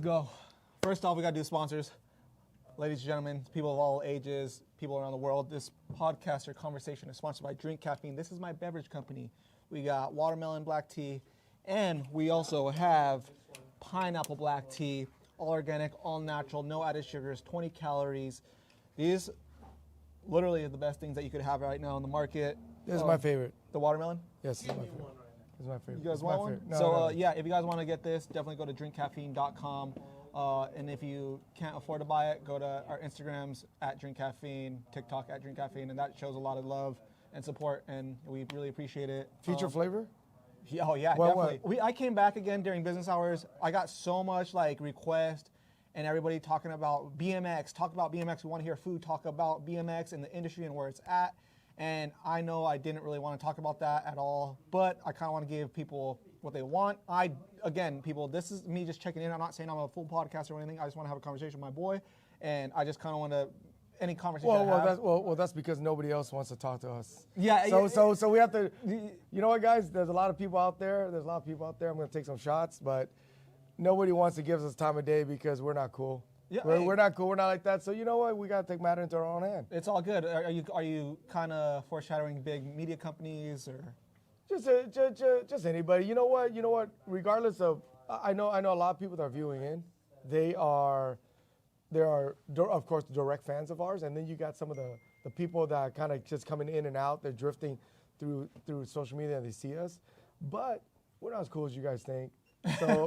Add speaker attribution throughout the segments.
Speaker 1: Let's go. First off, we got to do sponsors. Ladies and gentlemen, people of all ages, people around the world, this podcast or conversation is sponsored by Drink Caffeine. This is my beverage company. We got watermelon black tea, and we also have pineapple black tea, all organic, all natural, no added sugars, 20 calories. These literally are the best things that you could have right now on the market.
Speaker 2: This is my favorite.
Speaker 1: The watermelon?
Speaker 2: Yes, this is my favorite. This is my favorite.
Speaker 1: You guys want one? No. Yeah, if you guys want to get this, definitely go to drinkcaffeine.com. And if you can't afford to buy it, go to our Instagrams at Drink Caffeine, TikTok at Drink Caffeine, and that shows a lot of love and support, and we really appreciate it.
Speaker 2: Feature flavor?
Speaker 1: Yeah, oh yeah, definitely. I came back again during business hours. I got so much request, and everybody talking about BMX. Talk about BMX. We want to hear food. Talk about BMX and the industry and where it's at. And I know I didn't really want to talk about that at all, but I kind of want to give people what they want. Again, people, this is me just checking in. I'm not saying I'm a full podcaster or anything. I just want to have a conversation with my boy, and I just kind of want to, any conversation
Speaker 2: that's because nobody else wants to talk to us.
Speaker 1: Yeah.
Speaker 2: So we have to, you know what, guys? There's a lot of people out there. I'm going to take some shots, but nobody wants to give us time of day because we're not cool. Yeah, we're not cool. We're not like that. So you know what? We got to take matter into our own hand.
Speaker 1: It's all good. Are you kind of foreshadowing big media companies or?
Speaker 2: Just anybody. You know what? Regardless of, I know a lot of people that are viewing in. There are of course direct fans of ours, and then you got some of the people that are kind of just coming in and out. They're drifting through social media and they see us, but we're not as cool as you guys think.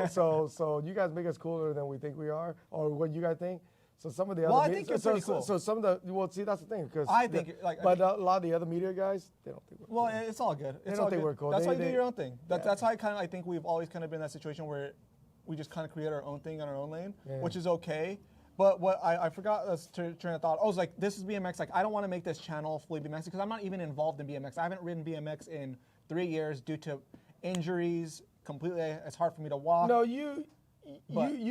Speaker 2: So you guys make us cooler than we think we are, or what you guys think. So some of the other,
Speaker 1: I think you're pretty cool.
Speaker 2: So some of the, see, that's the thing, because
Speaker 1: I think,
Speaker 2: but a lot of the other media guys, they don't think we're cool.
Speaker 1: Well, it's all good.
Speaker 2: They don't think we're cool.
Speaker 1: That's why you do your own thing. That's how I think we've always kind of been in that situation where we just kind of create our own thing on our own lane, which is okay. But what I forgot to train of thought. I was like, this is BMX. Like, I don't want to make this channel fully BMX because I'm not even involved in BMX. I haven't ridden BMX in 3 years due to injuries. Completely, it's hard for me to walk.
Speaker 2: No, you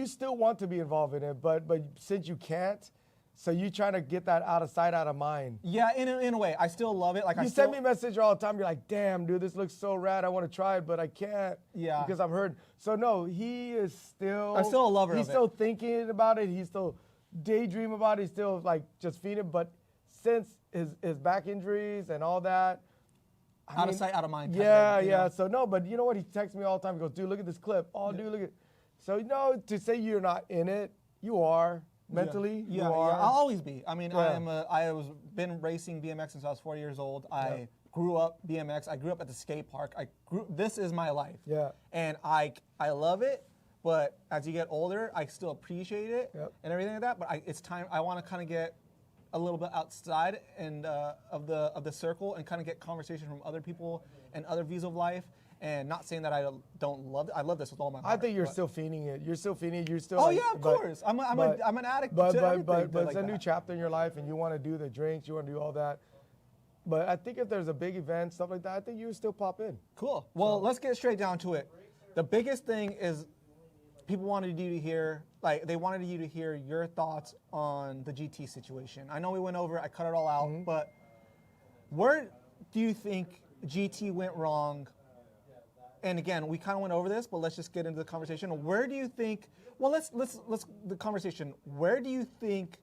Speaker 2: still want to be involved in it, but since you can't, so you trying to get that out of sight, out of mind.
Speaker 1: Yeah, in a way, I still love it. Like
Speaker 2: you send me a message all the time. You're like, damn, dude, this looks so rad. I want to try it, but I can't.
Speaker 1: Yeah.
Speaker 2: Because I'm hurt. So no, he is still.
Speaker 1: I'm still a lover of it.
Speaker 2: He's still thinking about it. He's still daydream about it. He's still just feeding. But since his back injuries and all that.
Speaker 1: Out of sight, out of mind.
Speaker 2: Yeah. So no, but you know what? He texts me all the time. He goes, dude, look at this clip. Oh, dude, look at. So no, to say you're not in it, you are. Mentally, you are.
Speaker 1: Yeah, I'll always be. I mean, I was been racing BMX since I was 4 years old. I grew up BMX. I grew up at the skate park. This is my life.
Speaker 2: Yeah.
Speaker 1: And I love it, but as you get older, I still appreciate it and everything like that. But it's time. I want to kind of get a little bit outside and of the circle and kind of get conversation from other people and other views of life. And not saying that I don't love it. I love this with all my heart.
Speaker 2: I think you're still feeding it. You're still feeding it. You're still.
Speaker 1: Oh yeah, of course. I'm an addict to everything.
Speaker 2: But it's a new chapter in your life, and you want to do the drinks. You want to do all that. But I think if there's a big event, stuff like that, I think you would still pop in.
Speaker 1: Cool. Well, let's get straight down to it. The biggest thing is people wanted you to hear, they wanted you to hear your thoughts on the GT situation. I know we went over it. I cut it all out. But where do you think GT went wrong? And again, we kind of went over this, but let's just get into the conversation. Where do you think? Well, let's the conversation. Where do you think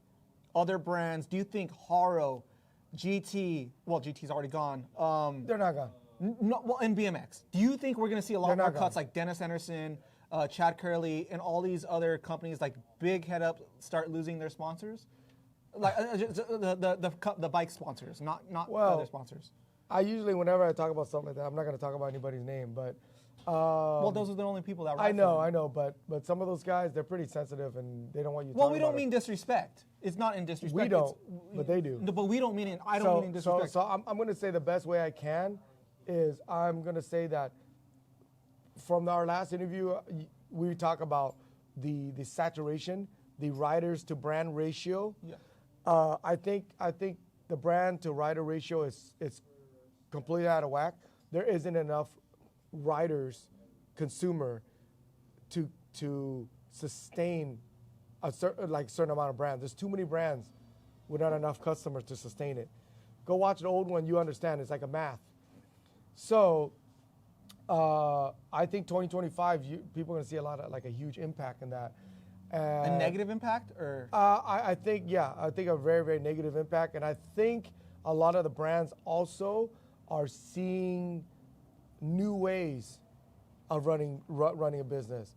Speaker 1: other brands? Do you think Haro, GT? Well, GT's already gone.
Speaker 2: They're not gone.
Speaker 1: No, well, in BMX, do you think we're going to see a lot more cuts like Dennis Anderson, Chad Curley, and all these other companies like Big Head Up start losing their sponsors, like the bike sponsors, not other sponsors?
Speaker 2: I usually, whenever I talk about something like that, I'm not going to talk about anybody's name, but.
Speaker 1: Well, those are the only people that.
Speaker 2: I know, but some of those guys, they're pretty sensitive and they don't want you.
Speaker 1: Well, we don't mean disrespect. It's not in disrespect.
Speaker 2: We don't, but they do.
Speaker 1: No, but we don't mean it. I don't mean in disrespect.
Speaker 2: So I'm going to say the best way I can is I'm going to say that from our last interview, we talk about the saturation, the riders to brand ratio. Yeah. I think the brand to rider ratio is completely out of whack. There isn't enough riders, consumer, to sustain a certain amount of brands. There's too many brands with not enough customers to sustain it. Go watch the old one, you understand. It's like a math. So I think 2025, people are going to see a huge impact in that.
Speaker 1: A negative impact, or
Speaker 2: I think a very, very negative impact, and I think a lot of the brands also are seeing new ways of running a business.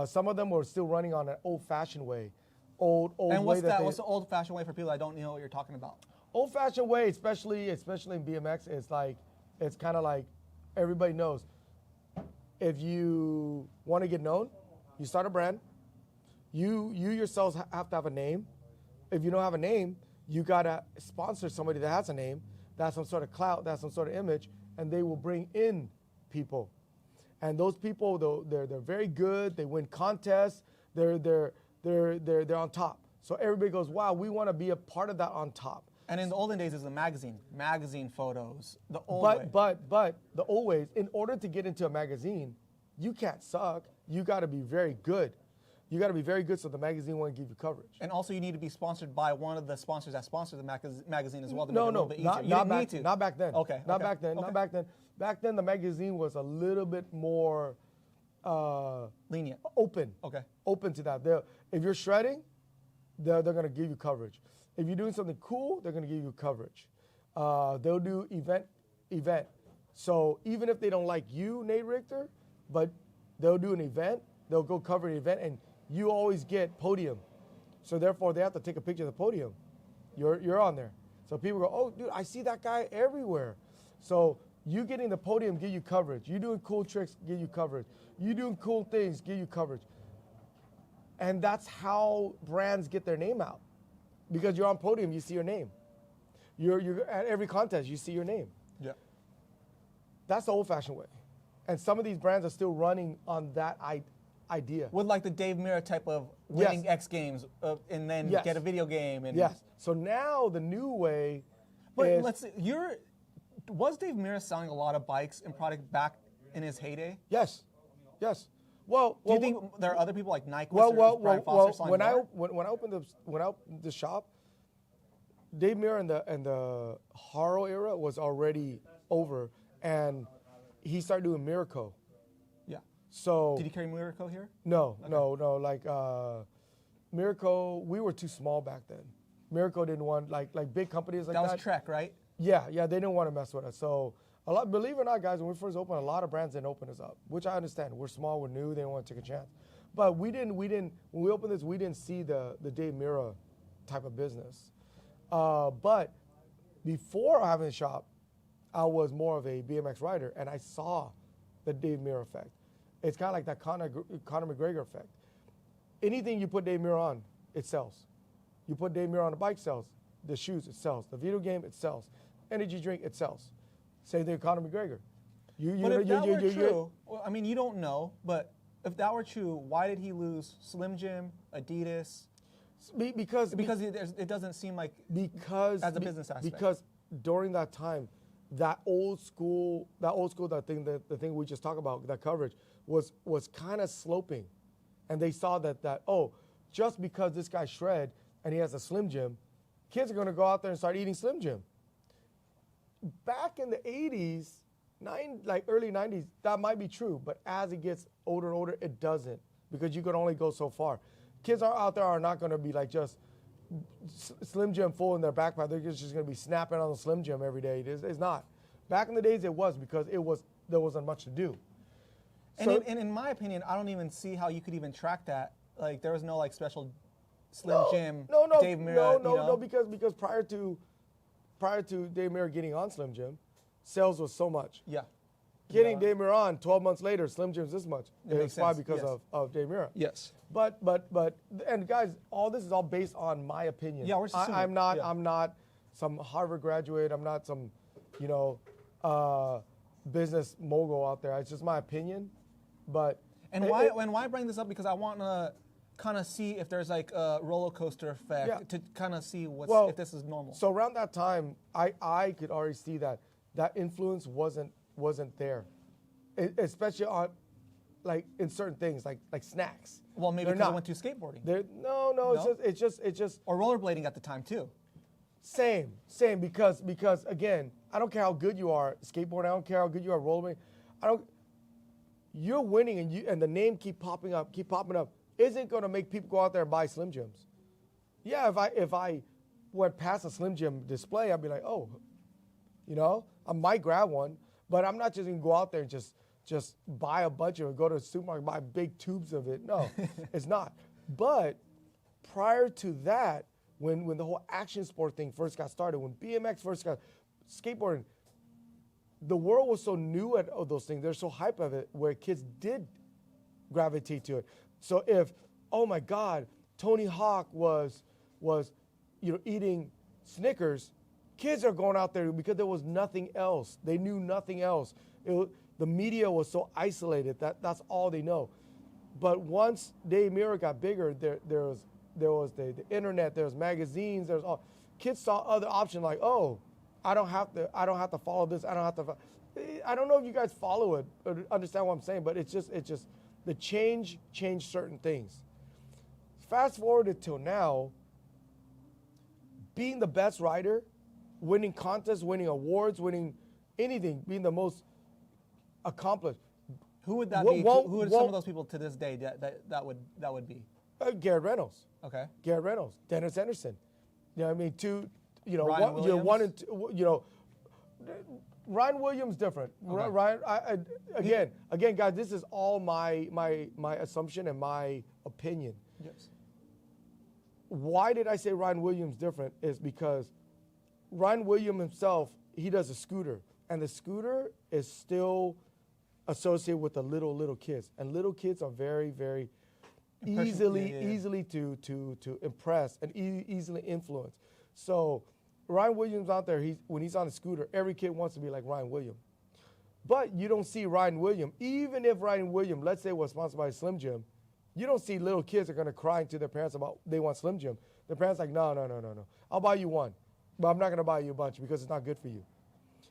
Speaker 2: Some of them were still running on an old-fashioned way. Old
Speaker 1: and what's
Speaker 2: way
Speaker 1: that? What's the old-fashioned way for people that don't know what you're talking about?
Speaker 2: Old-fashioned way, especially in BMX, it's kind of like everybody knows. If you want to get known, you start a brand. You yourselves have to have a name. If you don't have a name, you gotta sponsor somebody that has a name, that has some sort of clout, that has some sort of image, and they will bring in people. And those people, they're very good. They win contests. They're on top. So everybody goes, wow, we want to be a part of that on top.
Speaker 1: And in the olden days, it was a magazine photos, the old way.
Speaker 2: But the old ways, in order to get into a magazine, you can't suck. You got to be very good. You got to be very good so the magazine won't give you coverage.
Speaker 1: And also, you need to be sponsored by one of the sponsors that sponsor the magazine as well to make it a little bit easier.
Speaker 2: Not back then.
Speaker 1: Okay.
Speaker 2: Not back then. Back then, the magazine was a little bit more
Speaker 1: lenient,
Speaker 2: open.
Speaker 1: Okay.
Speaker 2: Open to that. If you're shredding, they're going to give you coverage. If you're doing something cool, they're going to give you coverage. They'll do event. So even if they don't like you, Nate Richter, but they'll do an event, they'll go cover an event, and you always get podium. So therefore, they have to take a picture of the podium. You're on there. So people go, oh, dude, I see that guy everywhere. So you getting the podium, give you coverage. You doing cool tricks, give you coverage. You doing cool things, give you coverage. And that's how brands get their name out. Because you're on podium, you see your name. You're at every contest, you see your name.
Speaker 1: Yeah.
Speaker 2: That's the old-fashioned way. And some of these brands are still running on that idea.
Speaker 1: With like the Dave Mirra type of winning X Games and then get a video game. And
Speaker 2: yes. So now the new way
Speaker 1: But let's see, was Dave Mirra selling a lot of bikes and product back in his heyday?
Speaker 2: Yes. Well,
Speaker 1: do you think there are other people like Nyquist
Speaker 2: or
Speaker 1: Brian Foster selling
Speaker 2: when
Speaker 1: more?
Speaker 2: I opened the shop, Dave Mirra and the Haro era was already over, and he started doing Miracle.
Speaker 1: Yeah.
Speaker 2: So
Speaker 1: did he carry Miracle here?
Speaker 2: No. Like Miracle, we were too small back then. Miracle didn't want like big companies like that.
Speaker 1: That was Trek, right?
Speaker 2: Yeah, they didn't want to mess with us. So believe it or not, guys, when we first opened, a lot of brands didn't open us up, which I understand. We're small, we're new, they didn't want to take a chance. But we didn't. When we opened this, we didn't see the Dave Mirra type of business. But before having a shop, I was more of a BMX rider, and I saw the Dave Mirra effect. It's kind of like that Conor McGregor effect. Anything you put Dave Mirra on, it sells. You put Dave Mirra on a bike, sells. The shoes, it sells. The video game, it sells. Energy drink, it sells. Same thing with Conor McGregor.
Speaker 1: But if that were true, well, I mean, you don't know, but if that were true, why did he lose Slim Jim, Adidas?
Speaker 2: Because
Speaker 1: it doesn't seem like as a business aspect.
Speaker 2: Because during that time, the thing we just talked about, that coverage was kind of sloping, and they saw that just because this guy shred and he has a Slim Jim, kids are going to go out there and start eating Slim Jim. Back in the 80s, early 90s, that might be true, but as it gets older and older, it doesn't, because you can only go so far. Kids out there are not going to be like just Slim Jim full in their backpack. They're just going to be snapping on the Slim Jim every day. It's not. Back in the days, it was, because there wasn't much to do.
Speaker 1: And in my opinion, I don't even see how you could even track that. Like, there was no like special Slim Jim, Dave Mirra.
Speaker 2: No, because prior to Dave Mirra getting on Slim Jim, sales was so much.
Speaker 1: Yeah.
Speaker 2: Getting Dave Mirra on 12 months later, Slim Jim's this much. It's why because of Dave Mirra.
Speaker 1: Yes.
Speaker 2: But and guys, all this is all based on my opinion.
Speaker 1: Yeah, we're assuming.
Speaker 2: I'm not some Harvard graduate. I'm not some, business mogul out there. It's just my opinion. But
Speaker 1: why bring this up? Because I want to kind of see if there's like a roller coaster effect to kind of see if this is normal.
Speaker 2: So around that time, I could already see that influence wasn't there, especially on like in certain things like snacks.
Speaker 1: Well, maybe because I went to skateboarding.
Speaker 2: No. It's just
Speaker 1: or rollerblading at the time too.
Speaker 2: Same because again, I don't care how good you are skateboarding. I don't care how good you are rollerblading. You're winning and the name keep popping up. isn't going to make people go out there and buy Slim Jims. Yeah, if I went past a Slim Jim display, I'd be like, oh, I might grab one, but I'm not just going to go out there and just buy a bunch of it, go to the supermarket, buy big tubes of it. No, it's not. But prior to that, when the whole action sport thing first got started, when BMX first got skateboarding, the world was so new at those things. They're so hype of it, where kids did gravitate to it. So if, oh my God, Tony Hawk was eating Snickers, kids are going out there because there was nothing else. They knew nothing else. The media was so isolated that's all they know. But once Dave Mirror got bigger, there was the internet, there was magazines, there's all. Kids saw other options like, oh, I don't have to follow this. I don't know if you guys follow it or understand what I'm saying, but it's just the change changed certain things. Fast forward until now, being the best rider, winning contests, winning awards, winning anything, being the most accomplished.
Speaker 1: Who would that be? Who would some of those people to this day that would be?
Speaker 2: Garrett Reynolds.
Speaker 1: Okay.
Speaker 2: Garrett Reynolds, Dennis Anderson. You know what I mean?
Speaker 1: Ryan
Speaker 2: one and two, Ryan Williams different.
Speaker 1: Okay.
Speaker 2: Ryan, again, guys, this is all my assumption and my opinion.
Speaker 1: Yes.
Speaker 2: Why did I say Ryan Williams different? Is because Ryan Williams himself, he does a scooter, and the scooter is still associated with the little kids, and little kids are very, very easily to impress and easily influence. So Ryan Williams out there, when he's on a scooter, every kid wants to be like Ryan Williams. But you don't see Ryan Williams, even if Ryan Williams, let's say, was sponsored by Slim Jim, you don't see little kids are going to cry to their parents about they want Slim Jim. Their parents are like, no. I'll buy you one, but I'm not going to buy you a bunch because it's not good for you.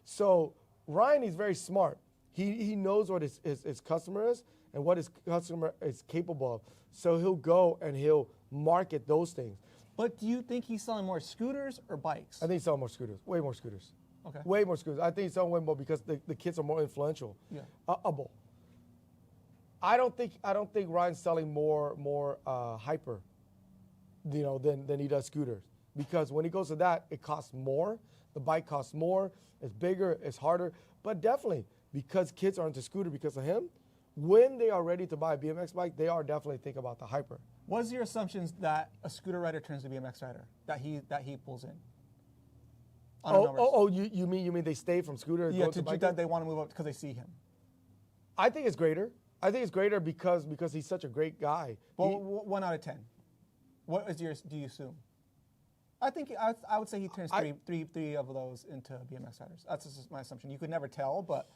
Speaker 2: So Ryan is very smart. He knows what his customer is and what his customer is capable of. So he'll go and he'll market those things.
Speaker 1: But do you think he's selling more scooters or bikes?
Speaker 2: I think he's selling more scooters, way more scooters.
Speaker 1: Okay.
Speaker 2: Way more scooters. I think he's selling way more because the kids are more influential.
Speaker 1: Yeah.
Speaker 2: I don't think Ryan's selling more hyper, than he does scooters. Because when he goes to that, it costs more. The bike costs more. It's bigger. It's harder. But definitely, because kids are into scooter because of him, when they are ready to buy a BMX bike, they are definitely thinking about the hyper.
Speaker 1: What is your assumptions that a scooter rider turns to BMX rider that he pulls in?
Speaker 2: You mean they stay from scooter?
Speaker 1: Yeah, that they want to move up because they see him.
Speaker 2: I think it's greater. I think it's greater because he's such a great guy.
Speaker 1: Well, 1 out of 10. What is yours? Do you assume? I think I would say he turns three of those into BMX riders. That's just my assumption. You could never tell, but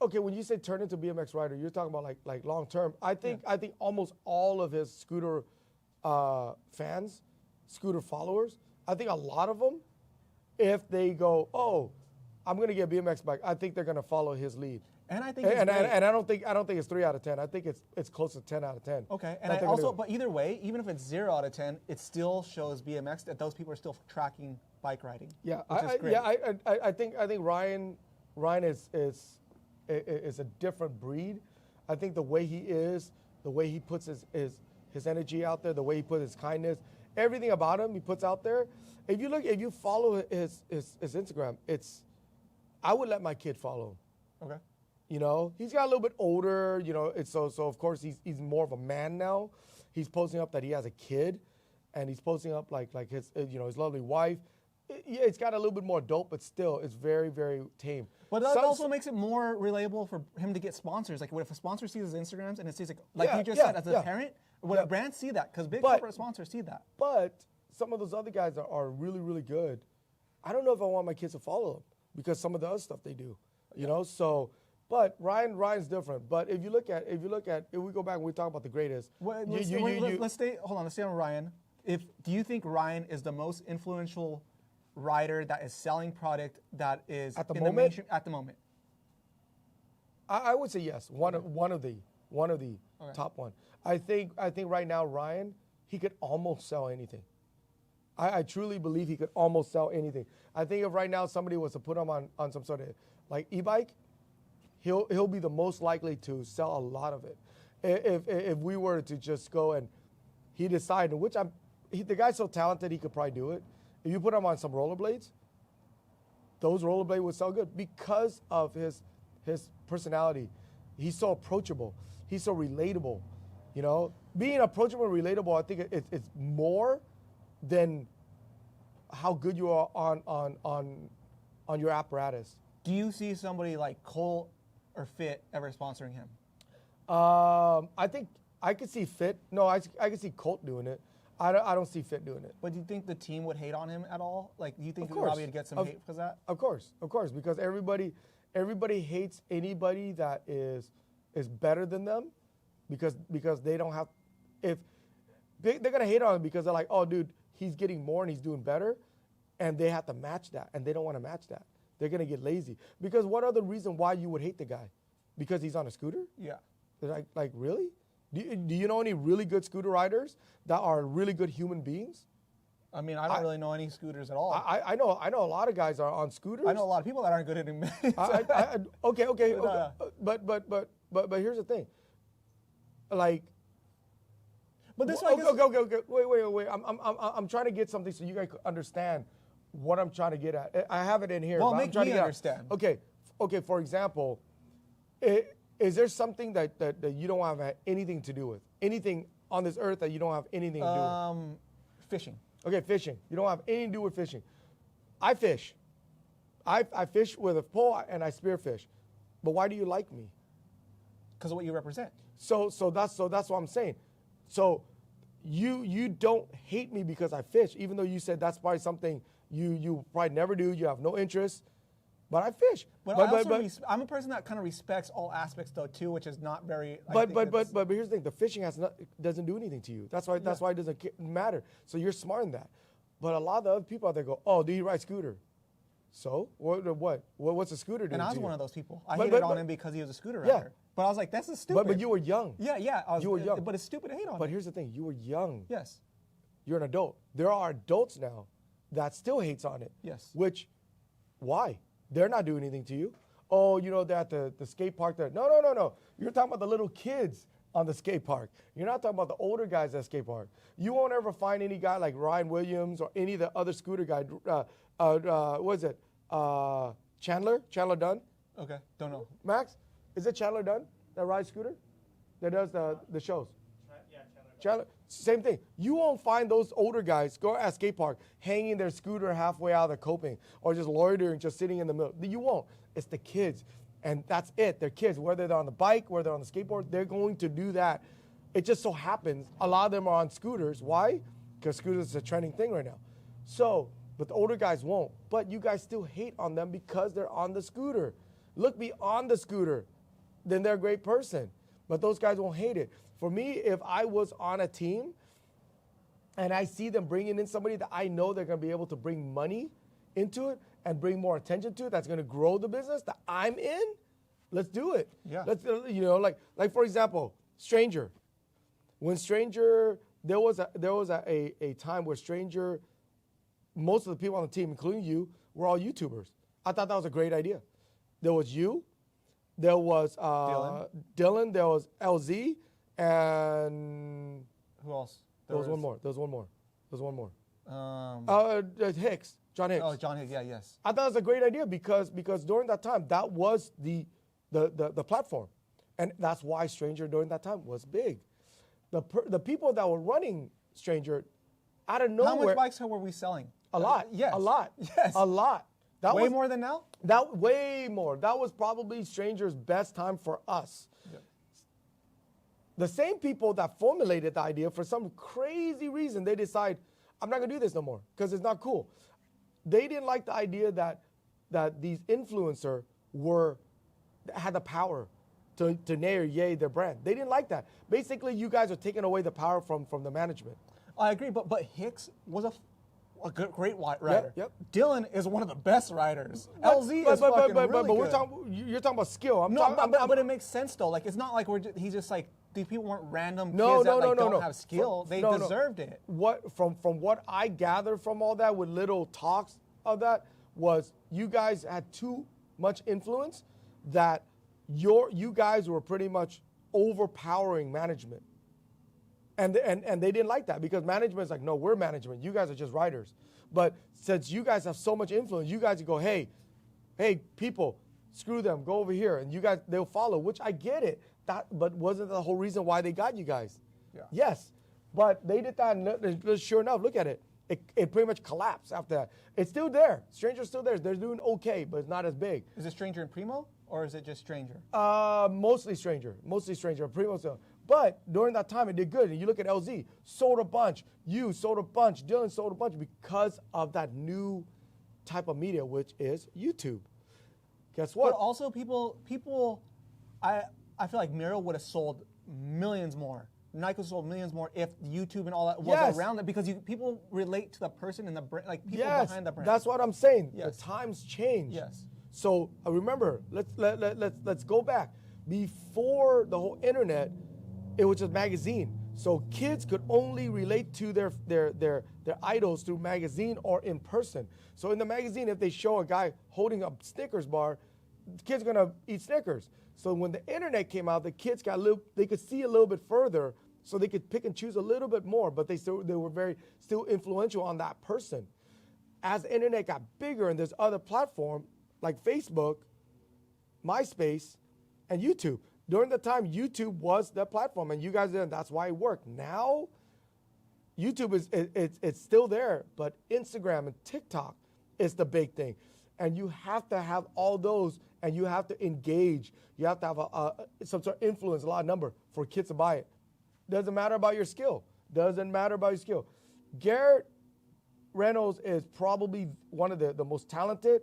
Speaker 2: okay. When you say turn into BMX rider, you're talking about like long term. I think almost all of his scooter fans, scooter followers, I think a lot of them, if they go, oh, I'm going to get a BMX bike, I think they're going to follow his lead.
Speaker 1: And I think
Speaker 2: and I don't think it's 3 out of 10. I think it's close to 10 out of 10.
Speaker 1: Okay, and but either way, even if it's 0 out of 10, it still shows BMX that those people are still tracking bike riding.
Speaker 2: Yeah,
Speaker 1: which is great.
Speaker 2: I think Ryan is a different breed. I think the way he is, the way he puts his energy out there, the way he puts his kindness, everything about him he puts out there. If you follow his Instagram, I would let my kid follow him.
Speaker 1: Okay.
Speaker 2: He's got a little bit older, so of course he's more of a man now. He's posting up that he has a kid, and he's posting up like his his lovely wife. It's got a little bit more dope, but still it's very, very tame.
Speaker 1: But that also makes it more relatable for him to get sponsors. Like, what if a sponsor sees his Instagrams and it sees like you just said, as a parent, when brands see that, because big corporate sponsors see that.
Speaker 2: But some of those other guys are really, really good. I don't know if I want my kids to follow them because some of the other stuff they do, so. But Ryan's different. But if we go back and we talk about the greatest.
Speaker 1: Let's stay on Ryan. Do you think Ryan is the most influential rider that is selling product that is
Speaker 2: at the
Speaker 1: in
Speaker 2: moment?
Speaker 1: The mainstream at the moment?
Speaker 2: I would say yes. One of the top one. I think right now Ryan, he could almost sell anything. I truly believe he could almost sell anything. I think if right now somebody was to put him on some sort of like e-bike, he'll be the most likely to sell a lot of it. if we were to just go and he decided, the guy's so talented he could probably do it. If you put him on some rollerblades, those rollerblades would sell good because of his personality. He's so approachable. He's so relatable. You know, being approachable and relatable, I think it's more than how good you are on your apparatus.
Speaker 1: Do you see somebody like Cole or Fit ever sponsoring him?
Speaker 2: I think I could see Fit. No, I could see Colt doing it. I don't see Fit doing it.
Speaker 1: But do you think the team would hate on him at all? Like, do you think
Speaker 2: Of course.
Speaker 1: Robbie would get some hate because of that?
Speaker 2: Of course, because everybody hates anybody that is better than them, because they don't have. If they're gonna hate on him because they're like, oh, dude, he's getting more and he's doing better, and they have to match that, and they don't want to match that. They're gonna get lazy. Because what other reason why you would hate the guy? Because he's on a scooter?
Speaker 1: Yeah.
Speaker 2: Like really? Do you know any really good scooter riders that are really good human beings?
Speaker 1: I mean, I don't really know any scooters at all.
Speaker 2: I know a lot of guys are on scooters.
Speaker 1: I know a lot of people that aren't good at it.
Speaker 2: Okay. But here's the thing. Like.
Speaker 1: But this.
Speaker 2: Okay. Wait. I'm trying to get something so you guys understand what I'm trying to get at. I have it in here.
Speaker 1: Well,
Speaker 2: but
Speaker 1: make
Speaker 2: I'm trying
Speaker 1: me
Speaker 2: to
Speaker 1: understand.
Speaker 2: Okay. For example, is there something that you don't have anything to do with? Anything on this earth that you don't have anything to do with?
Speaker 1: Fishing.
Speaker 2: Okay, fishing. You don't have anything to do with fishing. I fish. I fish with a pole and I spearfish. But why do you like me?
Speaker 1: Because of what you represent.
Speaker 2: So that's what I'm saying. So you don't hate me because I fish, even though you said that's probably something you probably never do. You have no interest. But I fish.
Speaker 1: But I'm a person that kind of respects all aspects though too, which is not very.
Speaker 2: But here's the thing: the fishing doesn't do anything to you. That's why it doesn't matter. So you're smart in that. But a lot of the other people out there go, "Oh, do you ride scooter?" So what's a scooter doing?
Speaker 1: And I was
Speaker 2: to
Speaker 1: one
Speaker 2: you?
Speaker 1: of those people. I hated on him because he was a scooter rider.
Speaker 2: Yeah.
Speaker 1: But I was like, that's stupid.
Speaker 2: But you were young.
Speaker 1: Yeah.
Speaker 2: You were young.
Speaker 1: But it's stupid to hate on.
Speaker 2: But here's the thing: you were young.
Speaker 1: Yes.
Speaker 2: You're an adult. There are adults now that still hates on it.
Speaker 1: Yes.
Speaker 2: Why? They're not doing anything to you. Oh, they're at the skate park there. No. You're talking about the little kids on the skate park. You're not talking about the older guys at skate park. You won't ever find any guy like Ryan Williams or any of the other scooter guys. What is it? Chandler Dunn?
Speaker 1: Okay, don't know.
Speaker 2: Max, is it Chandler Dunn that rides scooter? That does the shows?
Speaker 3: Yeah,
Speaker 2: Chandler, same thing. You won't find those older guys go at skate park hanging their scooter halfway out of the coping or just loitering, just sitting in the middle. You won't. It's the kids, and that's it. They're kids. Whether they're on the bike, whether they're on the skateboard, they're going to do that. It just so happens a lot of them are on scooters. Why? Because scooters is a trending thing right now. So, but the older guys won't. But you guys still hate on them because they're on the scooter. Look beyond the scooter. Then they're a great person. But those guys won't hate it. For me, if I was on a team and I see them bringing in somebody that I know they're going to be able to bring money into it and bring more attention to it, that's going to grow the business that I'm in, let's do it.
Speaker 1: Yeah.
Speaker 2: Let's, like for example, Stranger. When Stranger, there was a time where Stranger, most of the people on the team, including you, were all YouTubers. I thought that was a great idea. There was you, there was Dylan, there was LZ, and
Speaker 1: who else?
Speaker 2: There was one more. Hicks, John Hicks.
Speaker 1: Oh, John Hicks. Yeah, yes.
Speaker 2: I thought it was a great idea because during that time that was the platform, and that's why Stranger during that time was big. The people that were running Stranger, out of nowhere.
Speaker 1: How much bikes were we selling?
Speaker 2: A lot.
Speaker 1: Yes.
Speaker 2: A lot.
Speaker 1: Yes.
Speaker 2: A lot. That
Speaker 1: way
Speaker 2: was
Speaker 1: more than now?
Speaker 2: Way more. That was probably Stranger's best time for us.
Speaker 1: Yeah.
Speaker 2: The same people that formulated the idea, for some crazy reason, they decide, I'm not going to do this no more because it's not cool. They didn't like the idea that these influencers had the power to nay or yay their brand. They didn't like that. Basically, you guys are taking away the power from the management.
Speaker 1: I agree, but Hicks was a great rider.
Speaker 2: Yep.
Speaker 1: Dylan is one of the best riders. LZ is fucking really good.
Speaker 2: You're talking about skill.
Speaker 1: But it makes sense though. Like, it's not like he's just like, these people weren't random kids that don't have skill. They deserved it.
Speaker 2: From what I gather from all that, with little talks of that, was you guys had too much influence that you guys were pretty much overpowering management. And they didn't like that because management's like, no, we're management. You guys are just writers. But since you guys have so much influence, you guys go, hey, people, screw them, go over here. And you guys, they'll follow, which I get it. But wasn't the whole reason why they got you guys?
Speaker 1: Yeah.
Speaker 2: Yes. But they did that, and sure enough, look at it. It pretty much collapsed after that. It's still there. Stranger's still there. They're doing okay, but it's not as big.
Speaker 1: Is it Stranger and Primo, or is it just Stranger?
Speaker 2: Mostly Stranger. Primo still. But during that time, it did good. And you look at LZ, sold a bunch. You sold a bunch. Dylan sold a bunch because of that new type of media, which is YouTube. Guess what?
Speaker 1: But also people, I feel like Miro would have sold millions more. Nike sold millions more if YouTube and all that was around it, because people relate to the person and the brand, like people behind the brand.
Speaker 2: That's what I'm saying.
Speaker 1: Yes.
Speaker 2: The times change.
Speaker 1: Yes.
Speaker 2: So remember, let's go back. Before the whole internet, it was just magazine. So kids could only relate to their idols through magazine or in person. So in the magazine, if they show a guy holding a Snickers bar, the kid's gonna eat Snickers. So when the internet came out, the kids they could see a little bit further, so they could pick and choose a little bit more, but they were still influential on that person. As the internet got bigger and there's other platforms like Facebook, MySpace, and YouTube. During the time, YouTube was the platform, and you guys did, and that's why it worked. Now, YouTube it's still there, but Instagram and TikTok is the big thing. And you have to have all those, and you have to engage. You have to have some sort of influence, a lot of number for kids to buy it. Doesn't matter about your skill. Garrett Reynolds is probably one of the most talented,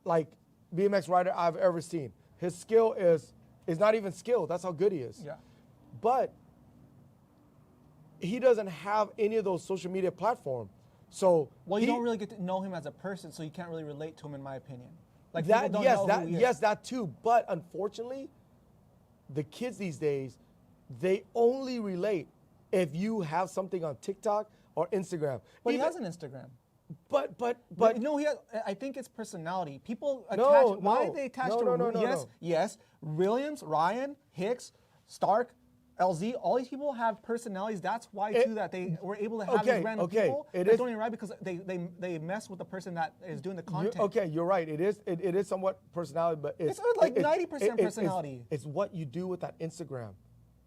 Speaker 2: like, BMX rider I've ever seen. His skill is not even skill. That's how good he is.
Speaker 1: Yeah.
Speaker 2: But he doesn't have any of those social media platforms. So
Speaker 1: you don't really get to know him as a person, so you can't really relate to him, in my opinion. Like
Speaker 2: that,
Speaker 1: people don't know who he is.
Speaker 2: yes, that too. But unfortunately, the kids these days, they only relate if you have something on TikTok or Instagram.
Speaker 1: But he has an Instagram.
Speaker 2: But
Speaker 1: no, he has, I think it's personality. People attach.
Speaker 2: No,
Speaker 1: why
Speaker 2: no.
Speaker 1: they attach
Speaker 2: No,
Speaker 1: to?
Speaker 2: no, no, no,
Speaker 1: Yes. Williams, Ryan, Hicks, Stark, LZ. All these people have personalities. That's why too that they were able to have these random people that don't even write, because they mess with the person that is doing the content.
Speaker 2: You're right. It is somewhat personality, but it's
Speaker 1: like 90% personality.
Speaker 2: It's what you do with that Instagram.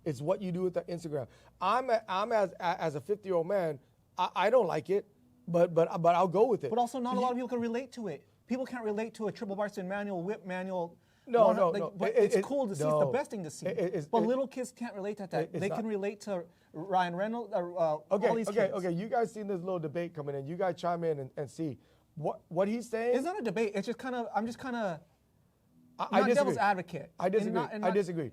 Speaker 2: It's what you do with that Instagram. I'm as a 50-year-old man, I don't like it. But I'll go with it.
Speaker 1: But also, not a lot of people can relate to it. People can't relate to a triple Barson manual, whip manual.
Speaker 2: No.
Speaker 1: But it's cool to see. It's the best thing to see. But little kids can't relate to that. They can relate to Ryan Reynolds. All these kids.
Speaker 2: Okay. You guys seen this little debate coming in. You guys chime in and see what he's saying.
Speaker 1: It's not a debate. It's just kind of. I'm just kind of.
Speaker 2: I disagree.
Speaker 1: Devil's advocate.
Speaker 2: I disagree. I disagree.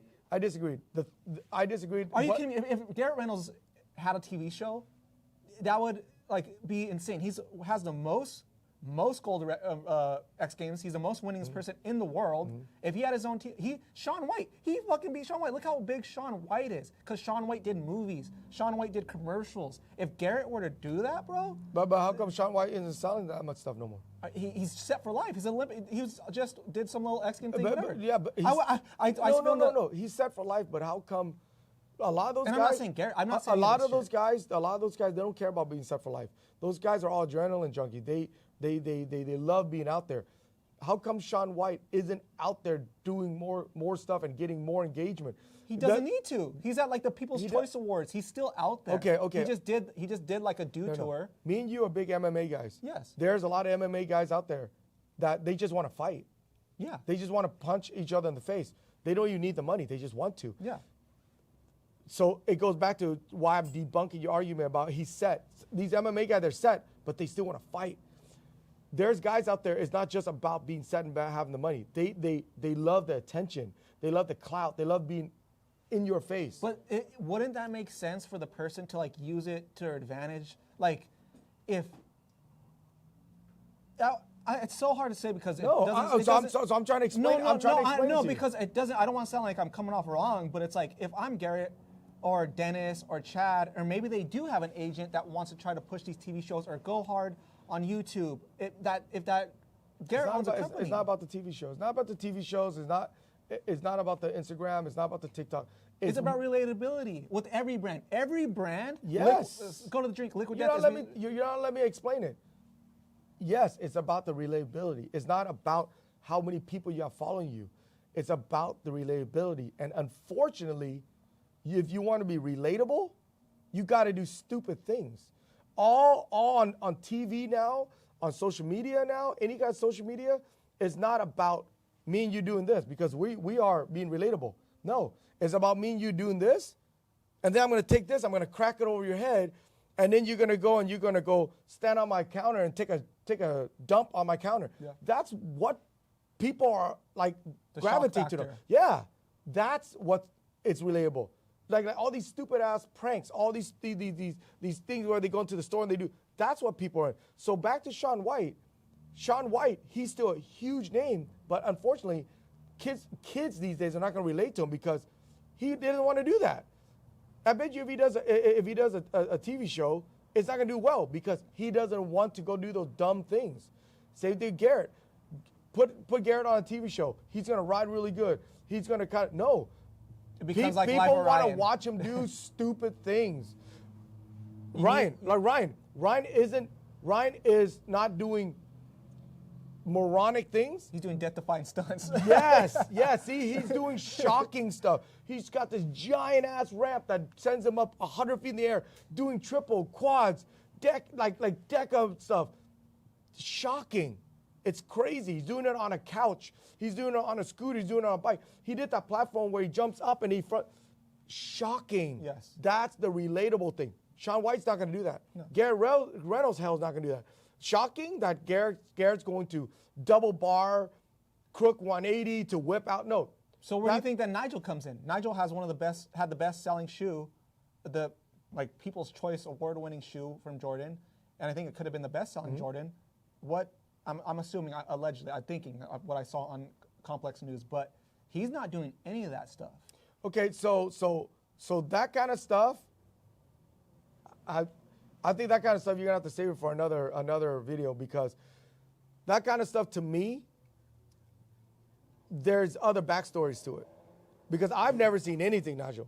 Speaker 2: I disagree.
Speaker 1: Are you kidding me? If Garrett Reynolds had a TV show, that would be insane. Has the most gold X Games. He's the most winningest person in the world. If he had his own team, Shaun White, he fucking beat Shaun White. Look how big Shaun White is, because Shaun White did movies. Shaun White did commercials. If Garrett were to do that, bro.
Speaker 2: But how come Shaun White isn't selling that much stuff no more?
Speaker 1: He's set for life. He's Olympic. He just did some little X Games thing.
Speaker 2: No. He's set for life. But how come? A lot of those guys.
Speaker 1: I'm not saying Garrett. I'm not saying
Speaker 2: a lot of those guys. They don't care about being set for life. Those guys are all adrenaline junkie. They love being out there. How come Shaun White isn't out there doing more stuff and getting more engagement?
Speaker 1: He doesn't need to. He's at the People's Choice Awards. He's still out there.
Speaker 2: Okay.
Speaker 1: He just did like a tour.
Speaker 2: Me and you are big MMA guys.
Speaker 1: Yes.
Speaker 2: There's a lot of MMA guys out there that they just want to fight.
Speaker 1: Yeah.
Speaker 2: They just want to punch each other in the face. They don't even need the money. They just want to.
Speaker 1: Yeah.
Speaker 2: So it goes back to why I'm debunking your argument about he's set. These MMA guys, they're set, but they still want to fight. There's guys out there, it's not just about being set and about having the money. They love the attention. They love the clout. They love being in your face.
Speaker 1: But wouldn't that make sense for the person to use it to their advantage? It's so hard to say because
Speaker 2: I'm trying to explain.
Speaker 1: Because it doesn't. I don't want to sound like I'm coming off wrong, but it's like if I'm Garrett or Dennis or Chad, or maybe they do have an agent that wants to try to push these TV shows or go hard on YouTube. Garrett owns a company.
Speaker 2: It's not about the TV shows. It's not about the TV shows. It's not about the Instagram. It's not about the TikTok.
Speaker 1: It's about relatability with every brand. Every brand.
Speaker 2: Yes.
Speaker 1: Go to the drink. Liquid
Speaker 2: You're
Speaker 1: Death.
Speaker 2: not let me explain it. Yes, it's about the relatability. It's not about how many people you have following you. It's about the relatability. And unfortunately, if you want to be relatable, you got to do stupid things. All on TV now, on social media now, any kind of social media, it's not about me and you doing this because we are being relatable. No, it's about me and you doing this, and then I'm going to take this, I'm going to crack it over your head, and then you're going to go stand on my counter and take a dump on my counter. Yeah. That's what people are like gravitate to. Yeah, that's what it's relatable. Like all these stupid ass pranks, all these things where they go into the store and they do. That's what people are. So back to Shaun White. Shaun White, he's still a huge name, but unfortunately, kids these days are not going to relate to him because he didn't want to do that. I bet you if he does a TV show, it's not going to do well because he doesn't want to go do those dumb things. Same thing, Garrett. Put Garrett on a TV show. He's going to ride really good. He's going to no.
Speaker 1: It becomes like
Speaker 2: people want to watch him do stupid things. Ryan is not doing moronic things.
Speaker 1: He's doing death-defying stunts.
Speaker 2: Yes. See, he's doing shocking stuff. He's got this giant ass ramp that sends him up 100 feet in the air, doing triple, quads, deck of stuff. Shocking. It's crazy. He's doing it on a couch. He's doing it on a scooter. He's doing it on a bike. He did that platform where he jumps up and he front. Shocking.
Speaker 1: Yes.
Speaker 2: That's the relatable thing. Shaun White's not going to do that. No. Garrett Reynolds hell's not going to do that. Shocking that Garrett's going to double bar, crook 180 to whip out. No.
Speaker 1: So where do you think that Nigel comes in? Nigel has had the best selling shoe, the People's Choice award-winning shoe from Jordan, and I think it could have been the best selling Jordan. What? I'm assuming, allegedly, I'm thinking of what I saw on Complex News, but he's not doing any of that stuff.
Speaker 2: Okay, so that kind of stuff, I think that kind of stuff you're gonna have to save it for another video because that kind of stuff to me, there's other backstories to it. Because I've never seen anything, Nigel.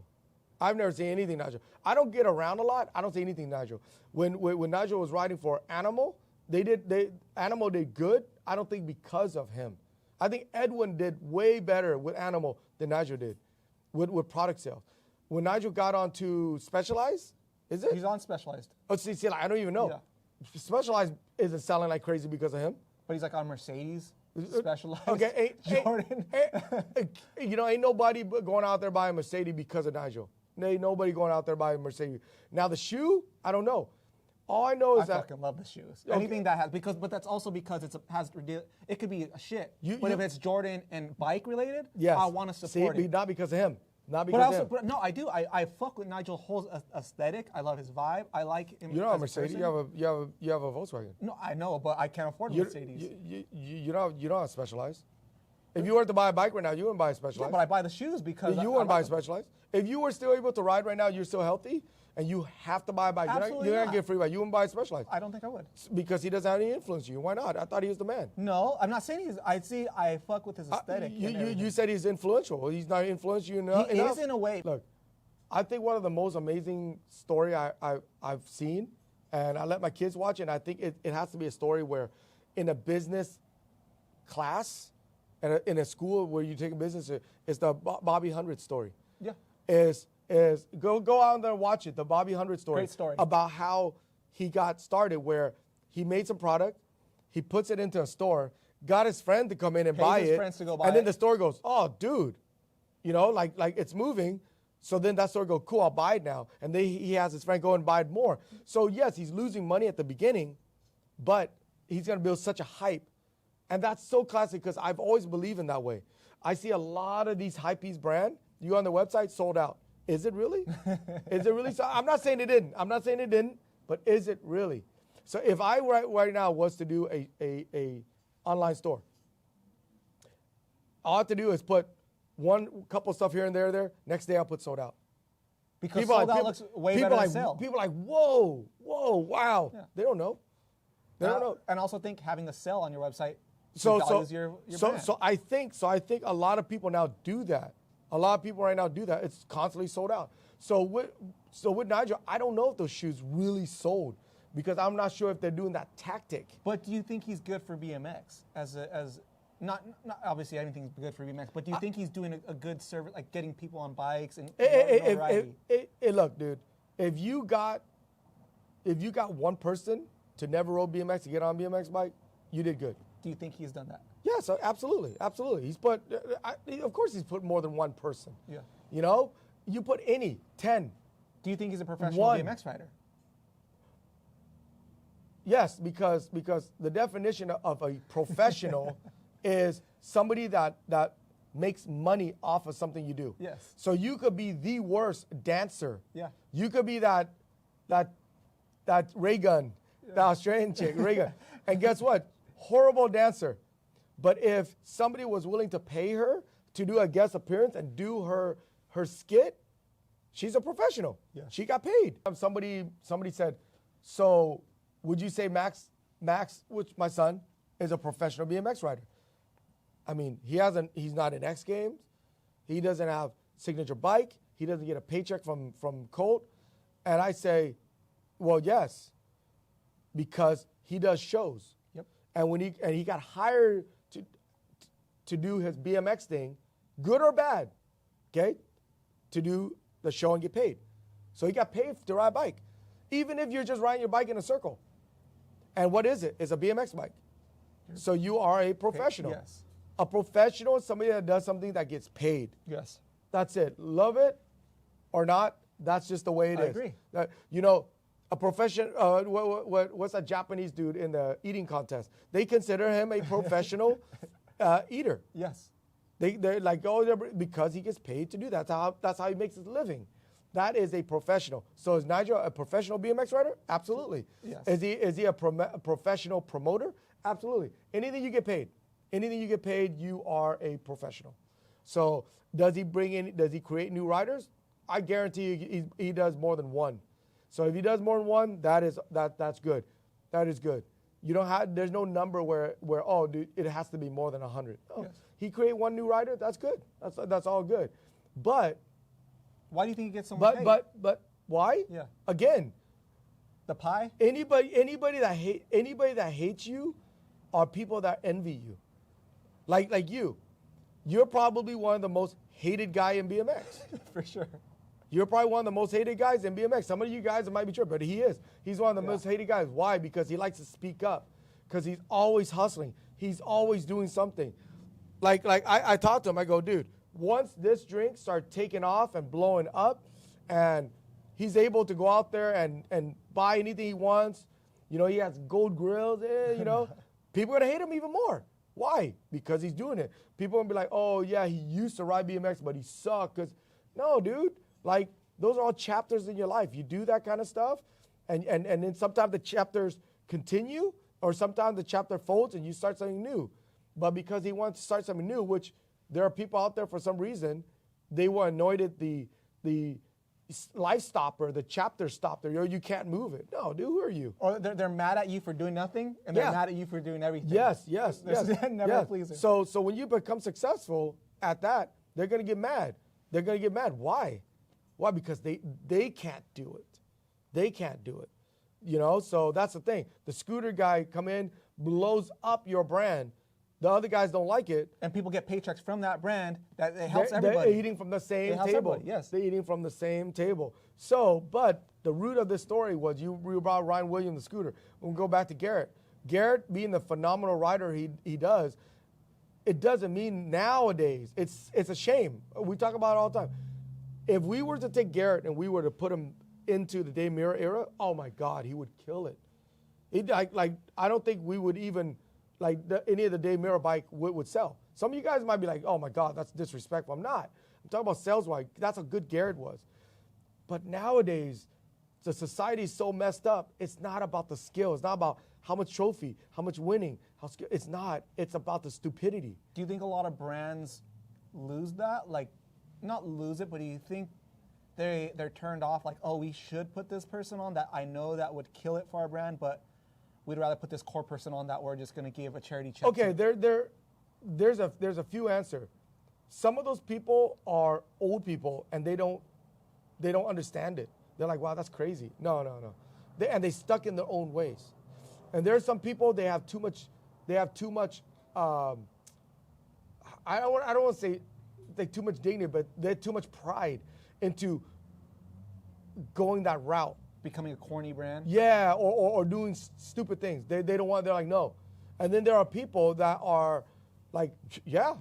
Speaker 2: I don't get around a lot. I don't see anything, Nigel. When Nigel was writing for Animal, Animal did good. I don't think because of him. I think Edwin did way better with Animal than Nigel did with product sales. When Nigel got onto Specialized, is it?
Speaker 1: He's on Specialized.
Speaker 2: Oh, see, I don't even know. Yeah. Specialized isn't selling like crazy because of him.
Speaker 1: But he's like on Mercedes, Specialized.
Speaker 2: Okay,
Speaker 1: Jordan.
Speaker 2: Ain't nobody going out there buying Mercedes because of Nigel. Ain't nobody going out there buying Mercedes. Now the shoe, I don't know. All I know is
Speaker 1: I fucking love the shoes. Okay. Anything that has but that's also because it could be a shit. But if it's Jordan and bike related,
Speaker 2: yes.
Speaker 1: I want to support it.
Speaker 2: Not because of him. Not because of him.
Speaker 1: But no, I do. I fuck with Nigel Hull's aesthetic. I love his vibe. I like him.
Speaker 2: You're not a Mercedes. You have a Volkswagen.
Speaker 1: No, I know, but I can't afford a Mercedes.
Speaker 2: You don't Specialized. If you were to buy a bike right now, you wouldn't buy a Specialized.
Speaker 1: Yeah, but I buy the shoes because
Speaker 2: you wouldn't buy a Specialized. If you were still able to ride right now, you're still healthy. And you have to buy a bike. You're not get free bike. You wouldn't buy a Specialized.
Speaker 1: I don't think I would.
Speaker 2: Because he doesn't have any influence on you. Why not? I thought he was the man.
Speaker 1: No, I'm not saying I fuck with his aesthetic.
Speaker 2: You said he's influential. He's not influenced you enough.
Speaker 1: He is in a way.
Speaker 2: Look, I think one of the most amazing story I've seen, and I let my kids watch it, and I think it has to be a story where in a business class, and in a school where you take a business, it's the Bobby 100 story.
Speaker 1: Yeah.
Speaker 2: Is go out there and watch it, the Bobby 100 story.
Speaker 1: Great story.
Speaker 2: About how he got started, where he made some product, he puts it into a store, got his friend to come in and buy it, and then the store goes, oh, dude, like it's moving. So then that store goes, cool, I'll buy it now. And then he has his friend go and buy it more. So yes, he's losing money at the beginning, but he's going to build such a hype. And that's so classic because I've always believed in that way. I see a lot of these hypebeast brand, you go on the website, sold out. Is it really? Is it really? So I'm not saying it didn't. But is it really? So if I right now was to do a online store, all I have to do is put one couple stuff here and there. Next day I'll put sold out.
Speaker 1: Because sold out looks way better than sale.
Speaker 2: People are like, whoa, wow. Yeah. They don't know. They don't know.
Speaker 1: And also think having a sale on your website values your brand.
Speaker 2: So I think a lot of people now do that. A lot of people right now do that. It's constantly sold out. So with Nigel, I don't know if those shoes really because I'm not sure if they're doing that tactic.
Speaker 1: But do you think he's good for BMX not obviously anything's good for BMX, but do you think he's doing a good service, like getting people on bikes and notoriety?
Speaker 2: Look, dude, if you got one person to never rode BMX to get on a BMX bike, you did good.
Speaker 1: Do you think he's done that?
Speaker 2: Yeah, so absolutely. He's put, of course, he's put more than one person.
Speaker 1: Yeah.
Speaker 2: You know, you put 10.
Speaker 1: Do you think he's a professional BMX rider?
Speaker 2: Yes, because the definition of a professional is somebody that makes money off of something you do.
Speaker 1: Yes.
Speaker 2: So you could be the worst dancer.
Speaker 1: Yeah.
Speaker 2: You could be that Ray Gun, the Australian chick, Ray Gun. And guess what? Horrible dancer. But if somebody was willing to pay her to do a guest appearance and do her skit, she's a professional.
Speaker 1: Yeah.
Speaker 2: She got paid. Somebody said, so would you say Max, which my son, is a professional BMX rider? I mean, he's not in X Games. He doesn't have signature bike. He doesn't get a paycheck from Colt. And I say, well, yes, because he does shows.
Speaker 1: Yep.
Speaker 2: And he got hired to do his BMX thing, good or bad, okay, to do the show and get paid. So he got paid to ride a bike, even if you're just riding your bike in a circle. And what is it? It's a BMX bike. So you are a professional.
Speaker 1: Yes.
Speaker 2: A professional is somebody that does something that gets paid.
Speaker 1: Yes.
Speaker 2: That's it. Love it or not, that's just the way it is.
Speaker 1: I agree.
Speaker 2: You know, a profession. What's that Japanese dude in the eating contest? They consider him a professional eater.
Speaker 1: Yes.
Speaker 2: They're like, because he gets paid to do that. That's how he makes his living. That is a professional. So is Nigel a professional BMX rider? Absolutely.
Speaker 1: Yes.
Speaker 2: Is he a professional promoter? Absolutely. Anything you get paid, you are a professional. So does he create new riders? I guarantee you he does more than one. So if he does more than one, that's good. That is good. There's no number where oh, dude, it has to be more than 100. No.
Speaker 1: Yes.
Speaker 2: He create one new rider, that's good. That's all good. But
Speaker 1: why do you think he gets so much paid?
Speaker 2: But why?
Speaker 1: Yeah.
Speaker 2: Again,
Speaker 1: the pie?
Speaker 2: Anybody that hates you are people that envy you. Like you. You're probably one of the most hated guy in BMX.
Speaker 1: For sure.
Speaker 2: You're probably one of the most hated guys in BMX. Some of you guys, it might be true, but he is. He's one of the most hated guys. Why? Because he likes to speak up. Because he's always hustling. He's always doing something. Like I talked to him. I go, dude, once this drink starts taking off and blowing up, and he's able to go out there and buy anything he wants, he has gold grills, people are going to hate him even more. Why? Because he's doing it. People are going to be like, oh, yeah, he used to ride BMX, but he sucked. No, dude. Like, those are all chapters in your life. You do that kind of stuff, and then sometimes the chapters continue, or sometimes the chapter folds and you start something new. But because he wants to start something new, which there are people out there for some reason, they were annoyed at the life stopper, the chapter stopper. You can't move it. No, dude, who are you?
Speaker 1: Or they're mad at you for doing nothing, and they're mad at you for doing everything.
Speaker 2: Yes.
Speaker 1: Never a pleaser.
Speaker 2: So when you become successful at that, they're going to get mad. They're going to get mad. Why? Why? Because they can't do it. They can't do it. So that's the thing. The scooter guy come in, blows up your brand. The other guys don't like it.
Speaker 1: And people get paychecks from that brand that it helps everybody.
Speaker 2: They're eating from the same table.
Speaker 1: Everybody, yes.
Speaker 2: They're eating from the same table. So, but the root of this story was you brought Ryan Williams, the scooter. We'll go back to Garrett. Garrett being the phenomenal rider he does, it doesn't mean nowadays. It's a shame. We talk about it all the time. If we were to take Garrett and we were to put him into the Dave Mirra era, oh my God, he would kill it. I don't think we would even, any of the Dave Mirra bike would sell. Some of you guys might be like, oh my God, that's disrespectful. I'm not. I'm talking about sales-wise. That's how good Garrett was. But nowadays, the society is so messed up. It's not about the skill. It's not about how much trophy, how much winning. It's not. It's about the stupidity.
Speaker 1: Do you think a lot of brands lose that? Not lose it, but do you think they're turned off? Like, oh, we should put this person on that I know that would kill it for our brand, but we'd rather put this core person on that we're just going to give a charity check.
Speaker 2: Okay,
Speaker 1: to.
Speaker 2: there's a few answers. Some of those people are old people and they don't understand it. They're like, wow, that's crazy. No. They stuck in their own ways. And there's some people, they have too much, I don't want to say like too much dignity, but they have too much pride into going that route.
Speaker 1: Becoming a corny brand?
Speaker 2: Yeah, or doing stupid things. They don't want, they're like, no. And then there are people that are like, yeah,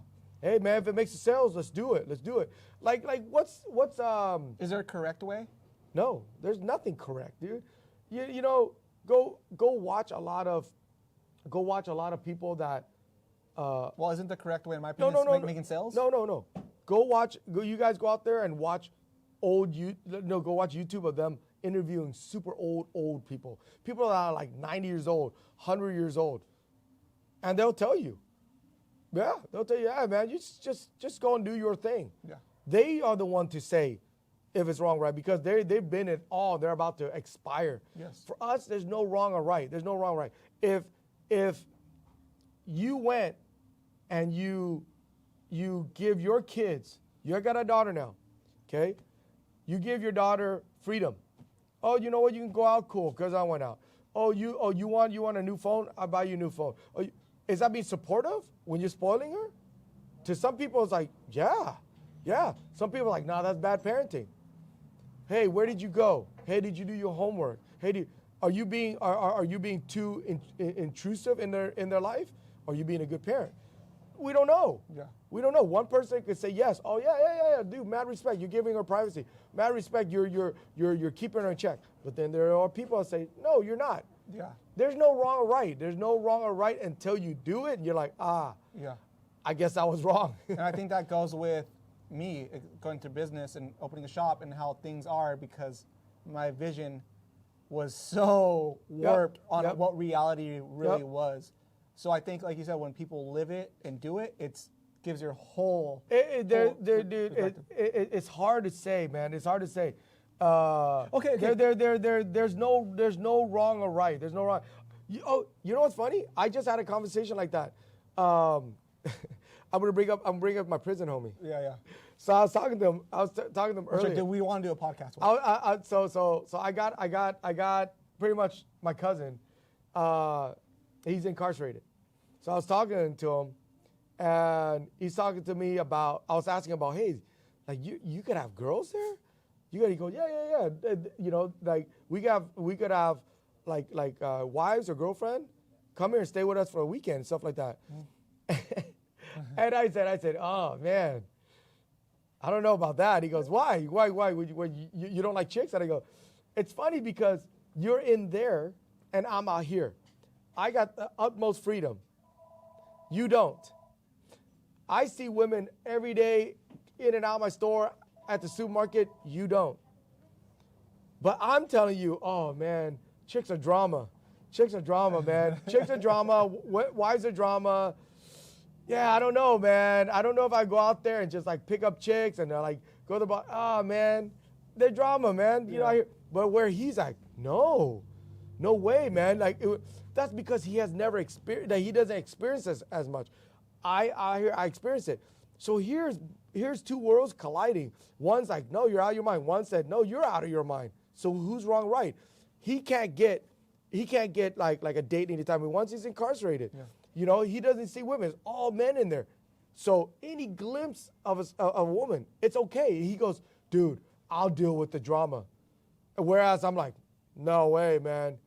Speaker 2: hey man, if it makes the sales, let's do it. Like what's
Speaker 1: Is there a correct way?
Speaker 2: No, there's nothing correct, dude. You know, go watch a lot of people that
Speaker 1: Well, isn't the correct way in my opinion making sales?
Speaker 2: No. You guys go out there and watch go watch YouTube of them interviewing super old people. People that are like 90 years old, 100 years old. And they'll tell you. Yeah, man, you just go and do your thing.
Speaker 1: Yeah. They
Speaker 2: are the one to say if it's wrong or right because they've been at all. They're about to expire.
Speaker 1: Yes.
Speaker 2: For us, there's no wrong or right. There's no wrong or right. If you went and you give your kids, you got a daughter now, okay? You give your daughter freedom. Oh, you know what? You can go out, cool, because I went out. Oh, you want a new phone? I'll buy you a new phone. Oh, is that being supportive when you're spoiling her? To some people, it's like, yeah. Some people are like, nah, that's bad parenting. Hey, where did you go? Hey, did you do your homework? Hey, are you being too intrusive in their life? Or are you being a good parent? We don't know.
Speaker 1: Yeah.
Speaker 2: We don't know. One person could say yes. Oh yeah, dude. Mad respect. You're giving her privacy. Mad respect. You're keeping her in check. But then there are people that say, no, you're not.
Speaker 1: Yeah.
Speaker 2: There's no wrong or right. There's no wrong or right until you do it. And you're like,
Speaker 1: yeah.
Speaker 2: I guess I was wrong.
Speaker 1: And I think that goes with me going to business and opening a shop and how things are because my vision was so warped on what reality really was. So I think, like you said, when people live it and do it, it gives your whole.
Speaker 2: It's hard to say, man. It's hard to say.
Speaker 1: Okay.
Speaker 2: There's no wrong or right. There's no wrong. You know what's funny? I just had a conversation like that. I'm gonna bring up my prison homie.
Speaker 1: Yeah.
Speaker 2: So I was talking to them. Earlier.
Speaker 1: Sorry, do we want to do a podcast?
Speaker 2: So I got pretty much my cousin. He's incarcerated. So I was talking to him, and he's talking to me about. I was asking about, hey, like you could have girls there. He goes, yeah. You know, like we could have like wives or girlfriend come here and stay with us for a weekend and stuff like that. And I said, oh man, I don't know about that. He goes, why? You don't like chicks? And I go, it's funny because you're in there and I'm out here. I got the utmost freedom. You don't. I see women every day in and out of my store, at the supermarket. You don't. But I'm telling you, oh man, chicks are drama. Chicks are drama, man. Chicks are drama. Wives are drama. Yeah, I don't know, man. I don't know if I go out there and just like pick up chicks and like go to the bar. Oh man, they're drama, man. You know, but where he's like, no way, man. Like that's because he has never experienced that. He doesn't experience this as much. I experience it. So here's two worlds colliding. One's like, no, you're out of your mind. One said, no, you're out of your mind. So who's wrong, right? He can't get like a date anytime he wants. He's incarcerated. Yeah. You know, he doesn't see women. It's all men in there. So any glimpse of a woman, it's okay. He goes, dude, I'll deal with the drama. Whereas I'm like, no way, man.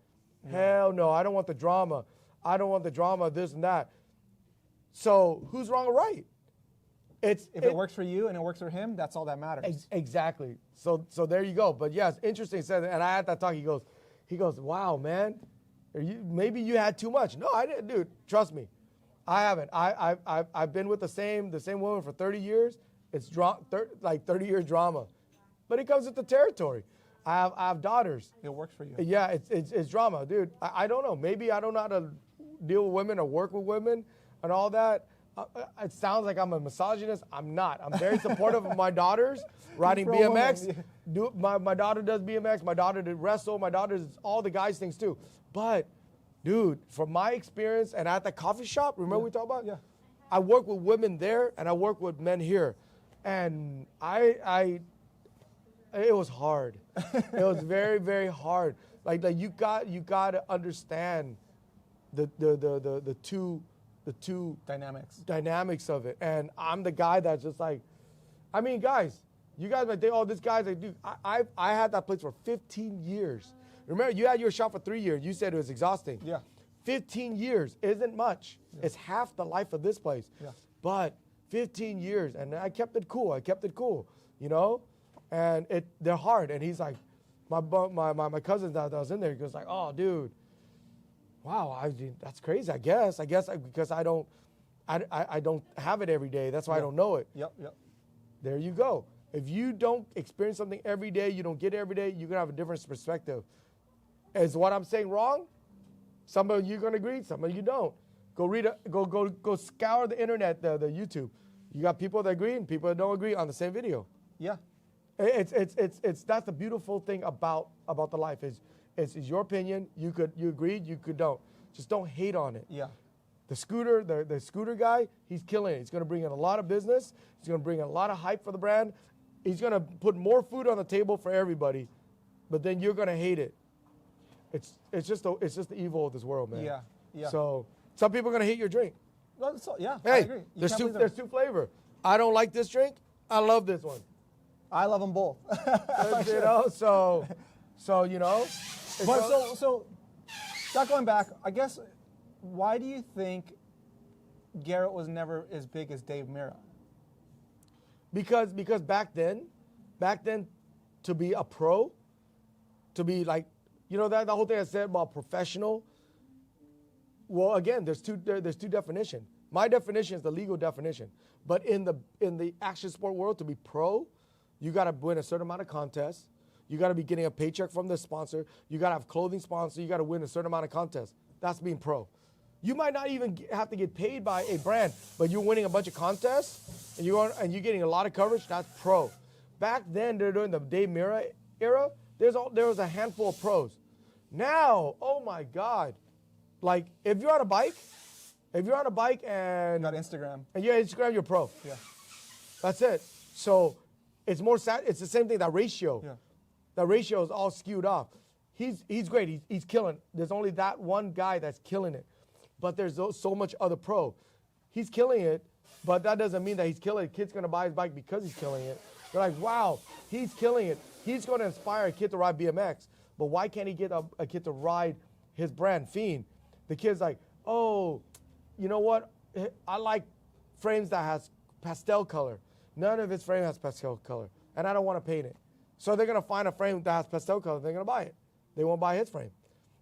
Speaker 2: Hell no, I don't want the drama. I don't want the drama, this and that. So who's wrong or right?
Speaker 1: If it works for you and it works for him, that's all that matters.
Speaker 2: Exactly. So there you go. But yes, interesting. Said, and I had that talk. He goes, wow, man, maybe you had too much. No, I didn't, dude. Trust me, I haven't. I've been with the same woman for 30 years. It's 30 years drama, but it comes with the territory. I have daughters.
Speaker 1: It works for you.
Speaker 2: Yeah, it's drama, dude. I don't know. Maybe I don't know how to deal with women or work with women and all that. It sounds like I'm a misogynist. I'm not. I'm very supportive of my daughters riding BMX. My daughter does BMX. My daughter did wrestle. My daughter does all the guys things too. But Dude, from my experience and at the coffee shop, remember we talked about?
Speaker 1: Yeah.
Speaker 2: I work with women there and I work with men here. And it was hard. It was very, very hard. Like you got to understand the two dynamics of it. And I'm the guy that's just like, I mean, guys, you guys might think, oh, this guy's like, dude, I had that place for 15 years. Remember, you had your shop for 3 years. You said it was exhausting.
Speaker 1: Yeah.
Speaker 2: 15 years isn't much. Yeah. It's half the life of this place.
Speaker 1: Yeah.
Speaker 2: But 15 years, and I kept it cool. You know? And they're hard. And he's like, my cousin that was in there, he goes like, oh, dude, wow, that's crazy. I guess because I don't have it every day. That's why I don't know it.
Speaker 1: Yep.
Speaker 2: There you go. If you don't experience something every day, you don't get it every day, you're gonna have a different perspective. Is what I'm saying wrong? Some of you gonna agree, some of you don't. Go read go scour the internet, the YouTube. You got people that agree and people that don't agree on the same video.
Speaker 1: Yeah.
Speaker 2: It's that's the beautiful thing about the life is your opinion. You agreed, you could don't. Just don't hate on it.
Speaker 1: Yeah.
Speaker 2: The scooter guy, he's killing it. He's going to bring in a lot of business. He's going to bring in a lot of hype for the brand. He's going to put more food on the table for everybody. But then you're going to hate it. It's just the evil of this world, man.
Speaker 1: Yeah.
Speaker 2: So some people are going to hate your drink.
Speaker 1: Well, yeah.
Speaker 2: Hey,
Speaker 1: I agree.
Speaker 2: there's two flavor. I don't like this drink. I love this one.
Speaker 1: I love them both.
Speaker 2: You know, so you know.
Speaker 1: But so, not going back, I guess, why do you think Garrett was never as big as Dave Mirra?
Speaker 2: Because back then, to be a pro, to be like, you know, that the whole thing I said about professional. Well, again, there's two definitions. My definition is the legal definition, but in the action sport world, to be pro, you got to win a certain amount of contests. You got to be getting a paycheck from the sponsor. You got to have clothing sponsor. You got to win a certain amount of contests. That's being pro. You might not even have to get paid by a brand, but you're winning a bunch of contests and you're getting a lot of coverage. That's pro. Back then, during the Dave Mirra era, there was a handful of pros. Now, oh my God, like if you're on a bike and
Speaker 1: you got Instagram,
Speaker 2: and you're Instagram, you're pro.
Speaker 1: Yeah,
Speaker 2: that's it. So it's more sad. It's the same thing. That ratio.
Speaker 1: Yeah.
Speaker 2: The ratio is all skewed off. He's great. He's killing. There's only that one guy that's killing it. But there's so much other pro. He's killing it, but that doesn't mean that he's killing it. Kid's going to buy his bike because he's killing it. They're like, wow, he's killing it. He's going to inspire a kid to ride BMX. But why can't he get a kid to ride his brand, Fiend? The kid's like, oh, you know what? I like frames that has pastel color. None of his frame has pastel color, and I don't want to paint it. So they're going to find a frame that has pastel color. They're going to buy it. They won't buy his frame.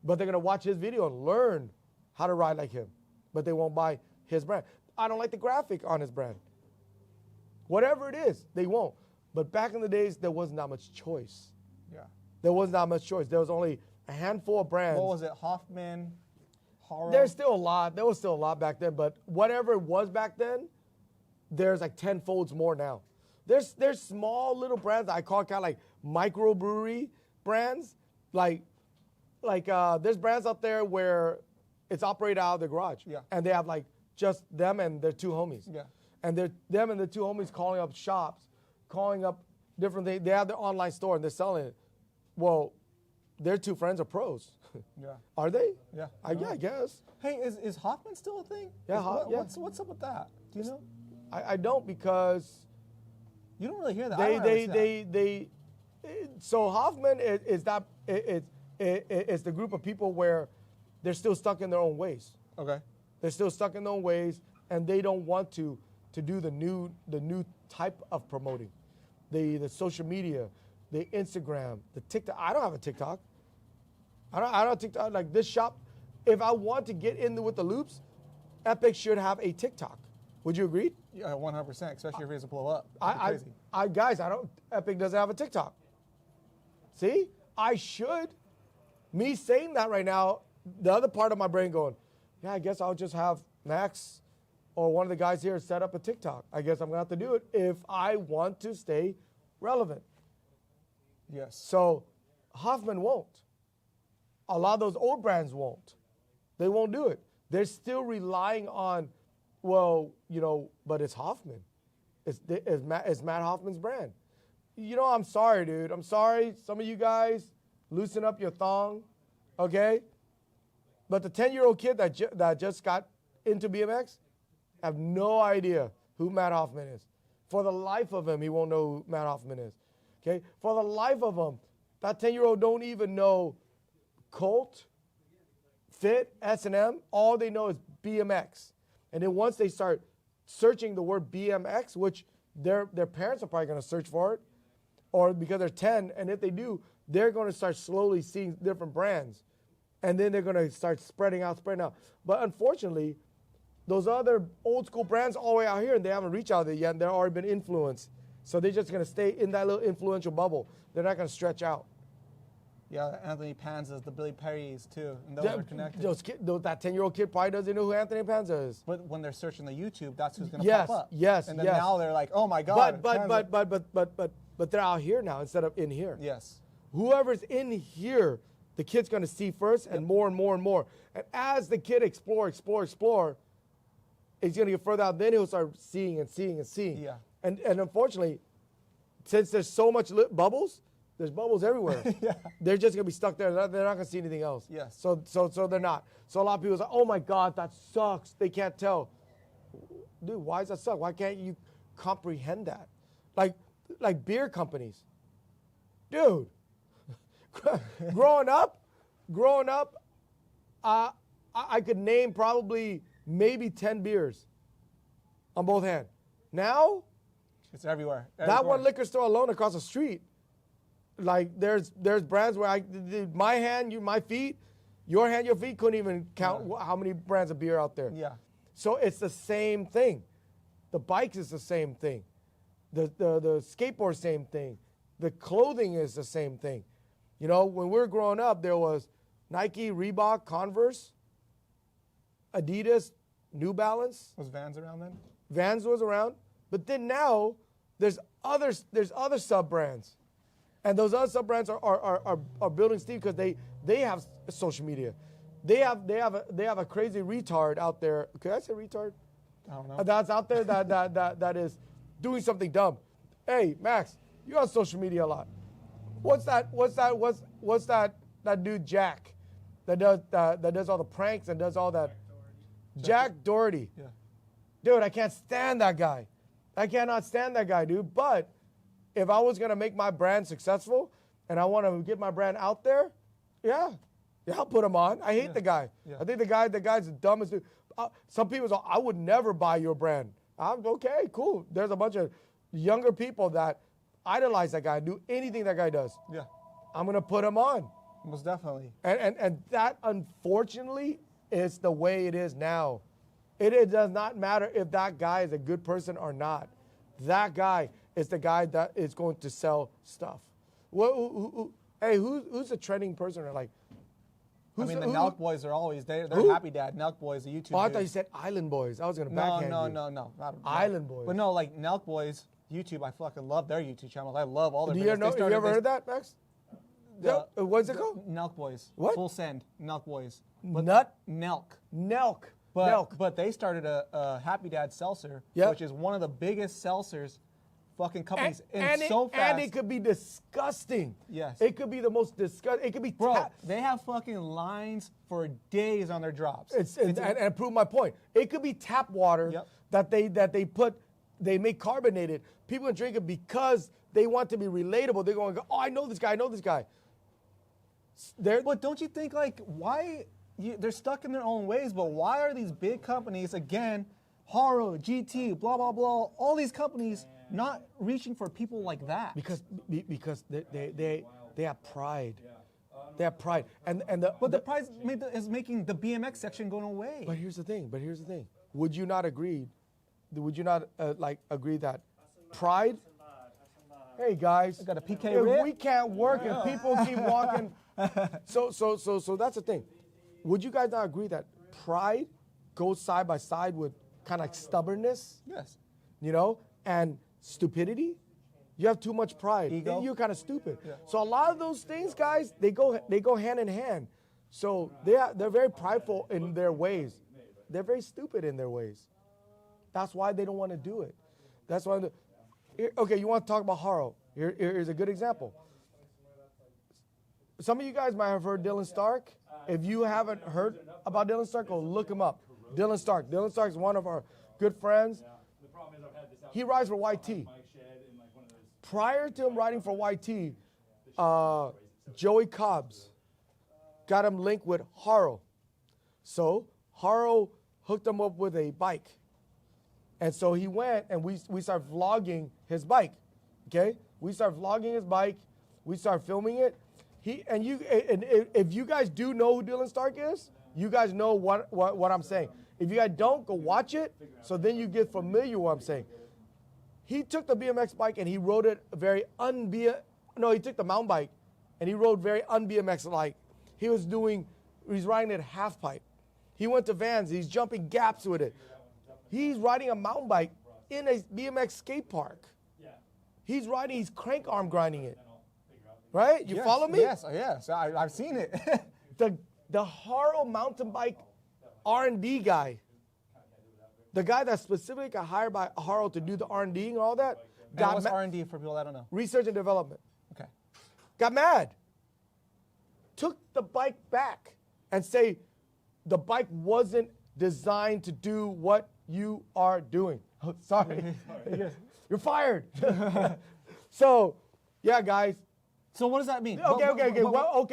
Speaker 2: But they're going to watch his video and learn how to ride like him. But they won't buy his brand. I don't like the graphic on his brand. Whatever it is, they won't. But back in the days, there wasn't that much choice.
Speaker 1: Yeah.
Speaker 2: There wasn't that much choice. There was only a handful of brands.
Speaker 1: What was it? Hoffman, Haro?
Speaker 2: There's still a lot. There was still a lot back then. But whatever it was back then, there's like 10 folds more now. There's small little brands that I call kind of like microbrewery brands. Like there's brands out there where it's operated out of the garage.
Speaker 1: Yeah.
Speaker 2: And they have like just them and their two homies.
Speaker 1: Yeah.
Speaker 2: And them and the two homies calling up shops, calling up different things. They have their online store and they're selling it. Well, their two friends are pros.
Speaker 1: Yeah.
Speaker 2: Are they?
Speaker 1: Yeah.
Speaker 2: Yeah, I guess.
Speaker 1: Hey, is Hoffman still a thing?
Speaker 2: Yeah,
Speaker 1: What's up with that? Do you know?
Speaker 2: I don't, because
Speaker 1: you don't really hear that.
Speaker 2: So Hoffman is the group of people where they're still stuck in their own ways.
Speaker 1: Okay.
Speaker 2: They're still stuck in their own ways, and they don't want to do the new type of promoting, the social media, the Instagram, the TikTok. I don't have a TikTok. I don't have TikTok. Like this shop, if I want to get in with the loops, Epic should have a TikTok. Would you agree?
Speaker 1: Yeah, 100%. Especially if it is to blow up.
Speaker 2: Guys, Epic doesn't have a TikTok. See, I should. Me saying that right now, the other part of my brain going, yeah, I guess I'll just have Max or one of the guys here set up a TikTok. I guess I'm gonna have to do it if I want to stay relevant.
Speaker 1: Yes.
Speaker 2: So Hoffman won't. A lot of those old brands won't. They won't do it. They're still relying on, well, but it's Hoffman. It's Matt Hoffman's brand. I'm sorry, dude. I'm sorry. Some of you guys, loosen up your thong, okay? But the 10-year-old kid that just got into BMX have no idea who Matt Hoffman is. For the life of him, he won't know who Matt Hoffman is, okay? For the life of him, that 10-year-old don't even know Colt, Fit, S&M. All they know is BMX. And then once they start searching the word BMX, which their parents are probably going to search for it, or because they're 10, and if they do, they're going to start slowly seeing different brands. And then they're going to start spreading out. But unfortunately, those other old school brands all the way out here, and they haven't reached out there yet, and they've already been influenced. So they're just going to stay in that little influential bubble. They're not going to stretch out.
Speaker 1: Yeah, Anthony Panzas, the Billy Perrys too, and those are connected.
Speaker 2: That 10-year-old kid probably doesn't know who Anthony Panza is.
Speaker 1: But when they're searching the YouTube, that's who's going to pop up.
Speaker 2: Yes,
Speaker 1: And then now they're like, oh my God.
Speaker 2: But they're out here now instead of in here.
Speaker 1: Yes.
Speaker 2: Whoever's in here, the kid's going to see first, and more and more and more. And as the kid explore, he's going to get further out. Then he'll start seeing.
Speaker 1: Yeah.
Speaker 2: And unfortunately, since there's so much bubbles, there's bubbles everywhere.
Speaker 1: Yeah.
Speaker 2: They're just going to be stuck there. They're not going to see anything else.
Speaker 1: Yes.
Speaker 2: So they're not. So a lot of people say, oh my God, that sucks. They can't tell. Dude, why does that suck? Why can't you comprehend that? Like beer companies. Dude, growing up, I could name probably maybe 10 beers on both hands. Now,
Speaker 1: it's everywhere.
Speaker 2: That one liquor store alone across the street, like there's brands where my hand, my feet, your hand, your feet couldn't even count how many brands of beer out there.
Speaker 1: Yeah.
Speaker 2: So it's the same thing. The bikes is the same thing. The skateboard, same thing. The clothing is the same thing. When we were growing up, there was Nike, Reebok, Converse, Adidas, New Balance.
Speaker 1: Was Vans around then?
Speaker 2: Vans was around. But then now there's other sub-brands. And those other sub-brands are building steam because they have social media. They have a crazy retard out there. Could I say retard?
Speaker 1: I don't know.
Speaker 2: That's out there that is doing something dumb. Hey, Max, you're on social media a lot. What's that dude Jack that does all the pranks and does all that? Jack Doherty.
Speaker 1: Yeah.
Speaker 2: Dude, I can't stand that guy. I cannot stand that guy, dude. But if I was gonna make my brand successful and I want to get my brand out there, yeah, I'll put him on. I hate the guy.
Speaker 1: Yeah.
Speaker 2: I think the guy's the dumbest dude. Some people say, I would never buy your brand. I'm okay, cool. There's a bunch of younger people that idolize that guy, do anything that guy does.
Speaker 1: Yeah.
Speaker 2: I'm gonna put him on.
Speaker 1: Most definitely.
Speaker 2: And that, unfortunately, is the way it is now. It does not matter if that guy is a good person or not. That guy is the guy that is going to sell stuff. Who's a trending person? Or like,
Speaker 1: The Nelk Boys are always, they're Happy Dad. Nelk Boys, the YouTube
Speaker 2: Oh, I
Speaker 1: dudes.
Speaker 2: thought you said Island Boys. I was going to backhand you.
Speaker 1: No. Not
Speaker 2: Island Boys.
Speaker 1: But no, like Nelk Boys, YouTube, I fucking love their YouTube channels. I love all their
Speaker 2: Do
Speaker 1: videos.
Speaker 2: you ever heard that, Max? What's it called?
Speaker 1: Nelk Boys.
Speaker 2: What?
Speaker 1: Full send. Nelk Boys.
Speaker 2: Nelk.
Speaker 1: Nelk. But they started a Happy Dad seltzer, which is one of the biggest seltzers fucking companies. And so fast.
Speaker 2: And it could be disgusting.
Speaker 1: Yes.
Speaker 2: It could be the most disgusting. It could be.
Speaker 1: Bro, they have fucking lines for days on their drops.
Speaker 2: And prove my point. It could be tap water that they make carbonated. People can drink it because they want to be relatable. They're going to go, oh, I know this guy.
Speaker 1: But don't you think, like, why they're stuck in their own ways, but why are these big companies, again, Haro, GT, blah, blah, blah, all these companies not reaching for people like that?
Speaker 2: Because they have pride. They have pride.
Speaker 1: But the pride is making the BMX section going away.
Speaker 2: But here's the thing. Would you not agree that pride? Hey guys,
Speaker 1: I got a PK
Speaker 2: if
Speaker 1: rip.
Speaker 2: we can't work and people keep walking, so that's the thing. Would you guys not agree that pride goes side by side with kind of like stubbornness?
Speaker 1: Yes.
Speaker 2: And stupidity? You have too much pride.
Speaker 1: Ego.
Speaker 2: You're kind of stupid.
Speaker 1: Yeah.
Speaker 2: So a lot of those things, guys, they go hand in hand. So they're very prideful in their ways. They're very stupid in their ways. That's why they don't want to do it. That's why. Okay, you want to talk about Haro? Here's a good example. Some of you guys might have heard Dylan Stark. If you haven't heard about Dylan Stark, go look him up. Dylan Stark. Dylan Stark is one of our good friends. He rides for YT. Prior to him riding for YT, Joey Cobbs got him linked with Haro. So Haro hooked him up with a bike. And so he went and we started vlogging his bike. Okay? We started vlogging his bike. We started filming it. And if you guys do know who Dylan Stark is, you guys know what I'm saying. If you guys don't, go watch it so then you get familiar with what I'm saying. He took the BMX bike and he rode it very he took the mountain bike and he rode very un-BMX-like. He's riding it half pipe. He went to Vans, he's jumping gaps with it. He's riding a mountain bike in a BMX skate park. He's crank arm grinding it. Right? You follow me?
Speaker 1: Yes. I've seen it.
Speaker 2: The Haro mountain bike R&D guy, the guy that specifically got hired by Haro to do the R&D and all that.
Speaker 1: What's R&D for people that don't know?
Speaker 2: Research and development.
Speaker 1: Okay.
Speaker 2: Got mad. Took the bike back and say the bike wasn't designed to do what you are doing. Oh, sorry. You're fired. So, yeah, guys.
Speaker 1: So what does that mean?
Speaker 2: Okay.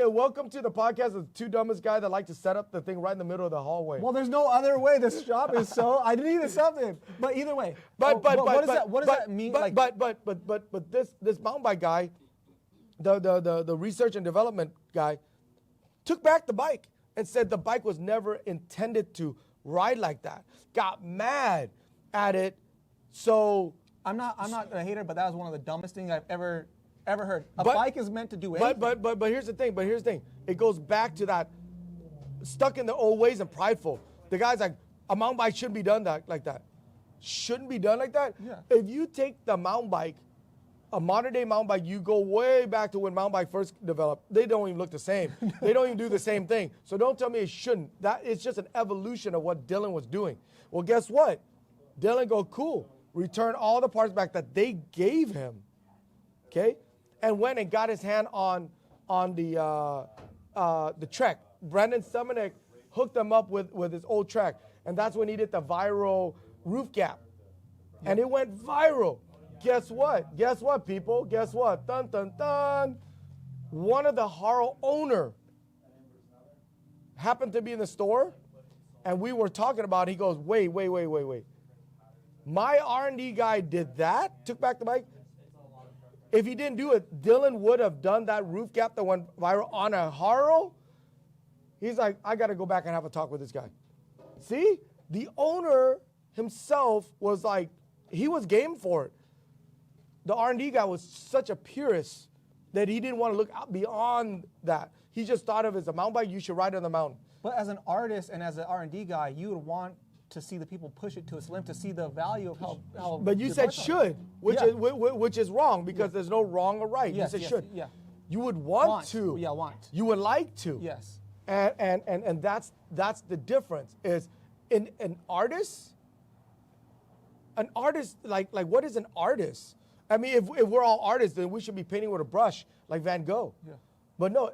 Speaker 2: Welcome to the podcast of the two dumbest guy that like to set up the thing right in the middle of the hallway.
Speaker 1: Well, there's no other way. This shop is so. I needed something. But either way. What does that mean?
Speaker 2: But this mountain bike guy, the research and development guy, took back the bike and said the bike was never intended to ride like that. Got mad at it. So
Speaker 1: I'm not a hater, but that was one of the dumbest things I've ever heard. A bike is meant to do anything.
Speaker 2: But here's the thing. It goes back to that stuck in the old ways and prideful. The guy's like, a mountain bike shouldn't be done like that. Shouldn't be done like that?
Speaker 1: Yeah.
Speaker 2: If you take the mountain bike, a modern day mountain bike, you go way back to when mountain bike first developed. They don't even look the same. They don't even do the same thing. So don't tell me it shouldn't. It's just an evolution of what Dylan was doing. Well, guess what? Dylan go, cool. Return all the parts back that they gave him. Okay? And went and got his hand on the Trek. Brandon Summonek hooked him up with his old Trek. And that's when he did the viral roof gap. Yep. And it went viral. Guess what? Guess what, people? Guess what? Dun, dun, dun. One of the Haro owner happened to be in the store, and we were talking about it. He goes, wait. My R&D guy did that, took back the bike. If he didn't do it, Dylan would have done that roof gap that went viral on a Haro. He's like, I got to go back and have a talk with this guy. See? The owner himself was like, he was game for it. The R&D guy was such a purist that he didn't want to look out beyond that. He just thought of it as a mountain bike, you should ride it on the mountain.
Speaker 1: But as an artist and as an R&D guy, you would want to see the people push it to its limit, to see the value of how
Speaker 2: But you said should, which is wrong because there's no wrong or right.
Speaker 1: Yes,
Speaker 2: you said should.
Speaker 1: Yeah.
Speaker 2: You would want to.
Speaker 1: Yeah, want.
Speaker 2: You would like to.
Speaker 1: Yes.
Speaker 2: And that's the difference. Is in an artist, like what is an artist? I mean, if we're all artists, then we should be painting with a brush like Van Gogh. Yeah. But no,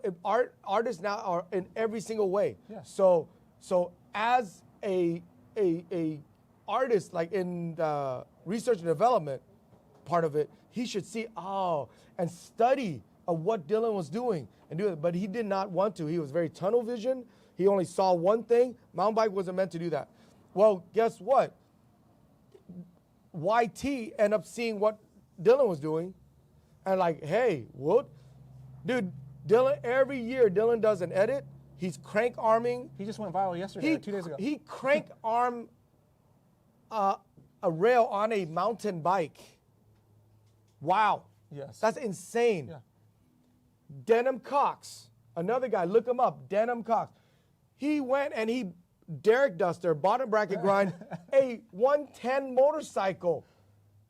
Speaker 2: artists now are in every single way.
Speaker 1: Yeah.
Speaker 2: So as a artist, like in the research and development part of it, he should see and study of what Dylan was doing and do it. But he did not want to. He was very tunnel vision. He only saw one thing. Mountain bike wasn't meant to do that. Well, guess what? YT ended up seeing what Dylan was doing and like, hey, what? Dude, Dylan, every year Dylan does an edit. He's crank arming.
Speaker 1: He just went viral yesterday, 2 days ago.
Speaker 2: He crank arm a rail on a mountain bike. Wow.
Speaker 1: Yes.
Speaker 2: That's insane.
Speaker 1: Yeah.
Speaker 2: Denim Cox, another guy, look him up, Denim Cox. He went and he Derek Duster, bottom bracket grind, a 110 motorcycle.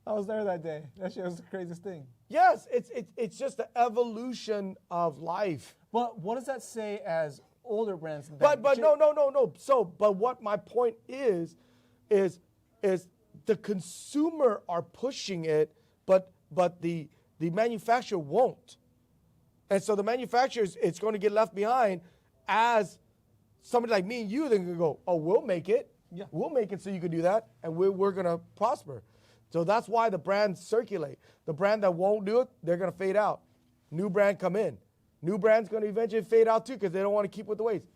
Speaker 1: I was there that day. That shit was the craziest thing.
Speaker 2: Yes, it's just the evolution of life.
Speaker 1: But what does that say as older brands.
Speaker 2: But no. So, but what my point is the consumer are pushing it, but the manufacturer won't. And so the manufacturers, it's going to get left behind as somebody like me and you then can go, oh, we'll make it.
Speaker 1: Yeah.
Speaker 2: We'll make it so you can do that, and we're going to prosper. So that's why the brands circulate. The brand that won't do it, they're going to fade out. New brand come in. New brand's going to eventually fade out too because they don't want to keep with the waves.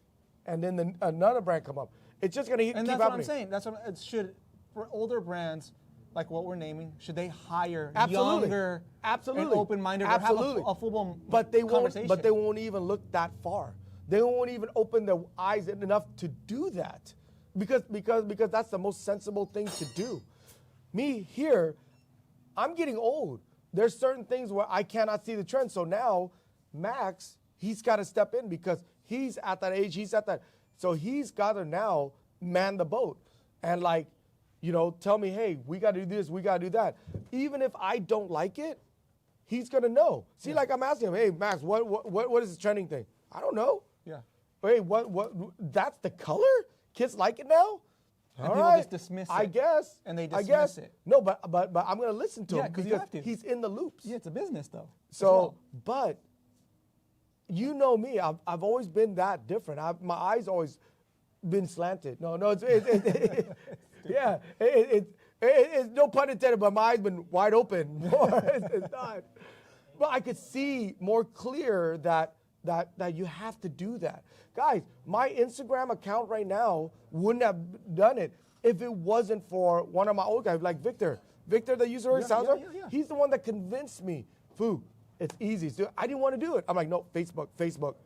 Speaker 2: And then another brand come up. It's just going to keep happening.
Speaker 1: And that's what I'm saying. That's what it should, for older brands, like what we're naming, should they hire younger and open-minded or have a full-blown conversation?
Speaker 2: But they won't even look that far. They won't even open their eyes enough to do that. Because that's the most sensible thing to do. Me here, I'm getting old. There's certain things where I cannot see the trend. So now, Max, he's got to step in because he's at that age. So he's got to now man the boat and tell me, hey, we got to do this, we got to do that. Even if I don't like it, he's gonna know. See, like I'm asking him, hey, Max, what is the trending thing? I don't know.
Speaker 1: Yeah.
Speaker 2: Hey, what? That's the color? Kids like it now?
Speaker 1: And people just dismiss it.
Speaker 2: I guess.
Speaker 1: And they dismiss it.
Speaker 2: No, but I'm gonna listen to him
Speaker 1: because
Speaker 2: he's in the loops.
Speaker 1: Yeah, it's a business though.
Speaker 2: So, but you know me, I've always been that different. My eyes always been slanted. No, it's no pun intended, but my eyes been wide open. It's not. But I could see more clear that you have to do that. Guys, my Instagram account right now wouldn't have done it if it wasn't for one of my old guys, like Victor. Victor, the user sounds like, he's the one that convinced me, Fu, it's easy. So I didn't want to do it. I'm like, no, Facebook.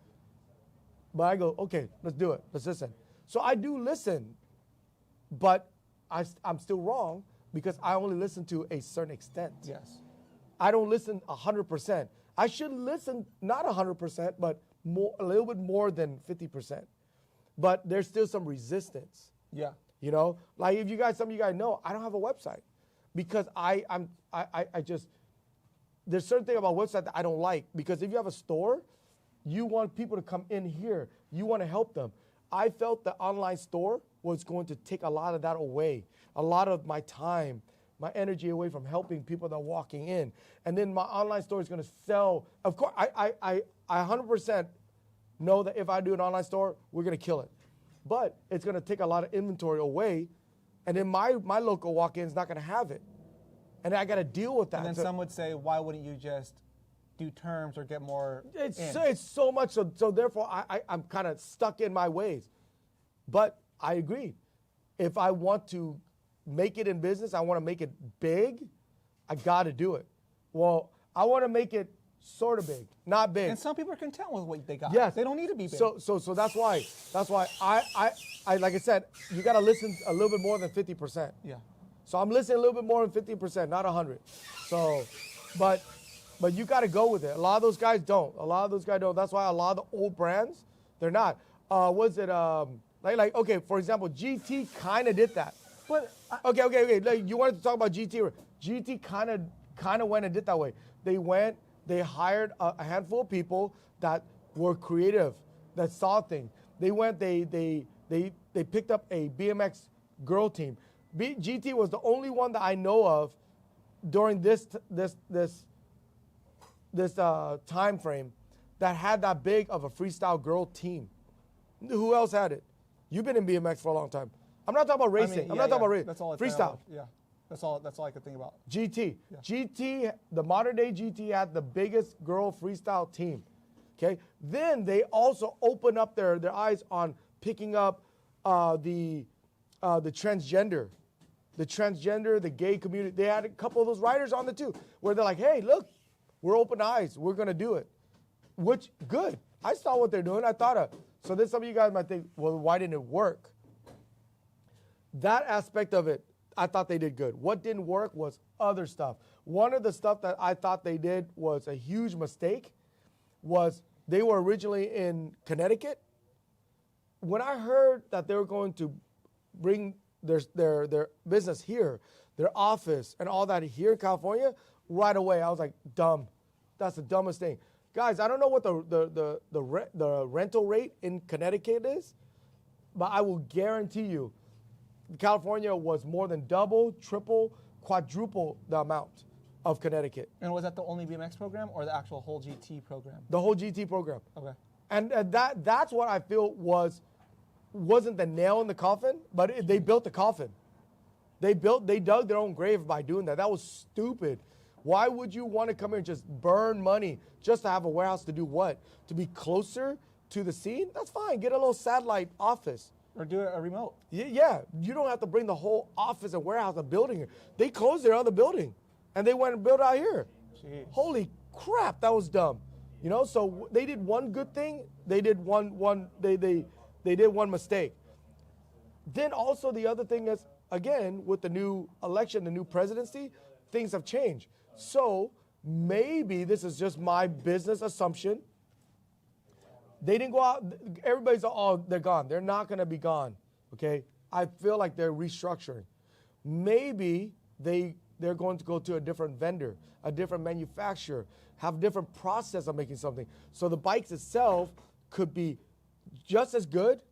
Speaker 2: But I go, okay, let's do it. Let's listen. So I do listen, but I'm still wrong because I only listen to a certain extent.
Speaker 1: Yes.
Speaker 2: I don't listen 100%. I should listen not 100%, but a little bit more than 50%. But there's still some resistance.
Speaker 1: Yeah.
Speaker 2: You know, like if some of you guys know, I don't have a website because I just there's certain thing about website that I don't like because if you have a store, you want people to come in here. You want to help them. I felt the online store was going to take a lot of that away, a lot of my time, my energy away from helping people that are walking in. And then my online store is going to sell. Of course, I 100% know that if I do an online store, we're going to kill it. But it's going to take a lot of inventory away. And then my local walk-in is not going to have it. And I got to deal with that.
Speaker 1: And then some would say, why wouldn't you just do terms or get more
Speaker 2: It's so much. So therefore, I'm kind of stuck in my ways. But I agree. If I want to make it in business, I want to make it big, I got to do it. Well, I want to make it sort of big, not big.
Speaker 1: And some people are content with what they got.
Speaker 2: Yes.
Speaker 1: They don't need to be big.
Speaker 2: So that's why I like I said, you got to listen a little bit more than 50%.
Speaker 1: Yeah.
Speaker 2: So I'm listening a little bit more than 50%, not 100. So, but you got to go with it. A lot of those guys don't. That's why a lot of the old brands, they're not. Okay, for example, GT kind of did that.
Speaker 1: But
Speaker 2: okay. Like, you wanted to talk about GT. GT kind of went and did that way. They hired a handful of people that were creative, that saw things. They picked up a BMX girl team. GT was the only one that I know of during this time frame that had that big of a freestyle girl team. Who else had it? You've been in BMX for a long time. I'm not talking about racing. I'm not talking about racing.
Speaker 1: That's all
Speaker 2: freestyle.
Speaker 1: Yeah. That's all I could think about.
Speaker 2: GT.
Speaker 1: Yeah.
Speaker 2: GT, the modern day GT had the biggest girl freestyle team. Okay? Then they also opened up their eyes on picking up the transgender. The transgender, the gay community. They had a couple of those riders on there too, where they're like, hey, look, we're open eyes. We're going to do it. Which, good. I saw what they're doing. I thought of. So then some of you guys might think, well, why didn't it work? That aspect of it, I thought they did good. What didn't work was other stuff. One of the stuff that I thought they did was a huge mistake was they were originally in Connecticut. When I heard that they were going to bring their business here, their office and all that here in California, right away I was like, dumb. That's the dumbest thing. Guys, I don't know what the rental rate in Connecticut is, but I will guarantee you, California was more than double, triple, quadruple the amount of Connecticut.
Speaker 1: And was that the only BMX program or the actual whole GT program?
Speaker 2: The whole GT program.
Speaker 1: Okay.
Speaker 2: And that's what I feel wasn't the nail in the coffin, but they built the coffin. They dug their own grave by doing that. That was stupid. Why would you want to come here and just burn money just to have a warehouse to do what? To be closer to the scene? That's fine. Get a little satellite office.
Speaker 1: Or do a remote.
Speaker 2: Yeah, you don't have to bring the whole office and warehouse and building here. They closed their other building, and they went and built out here.
Speaker 1: Jeez.
Speaker 2: Holy crap, that was dumb. You know, so they did one good thing. They did they did one mistake. Then also the other thing is, again, with the new election, the new presidency, things have changed. So maybe this is just my business assumption. They didn't go out. Everybody's, oh, they're gone. They're not going to be gone. Okay. I feel like they're restructuring. Maybe they're going to go to a different vendor, a different manufacturer, have a different process of making something. So the bikes itself could be just as good,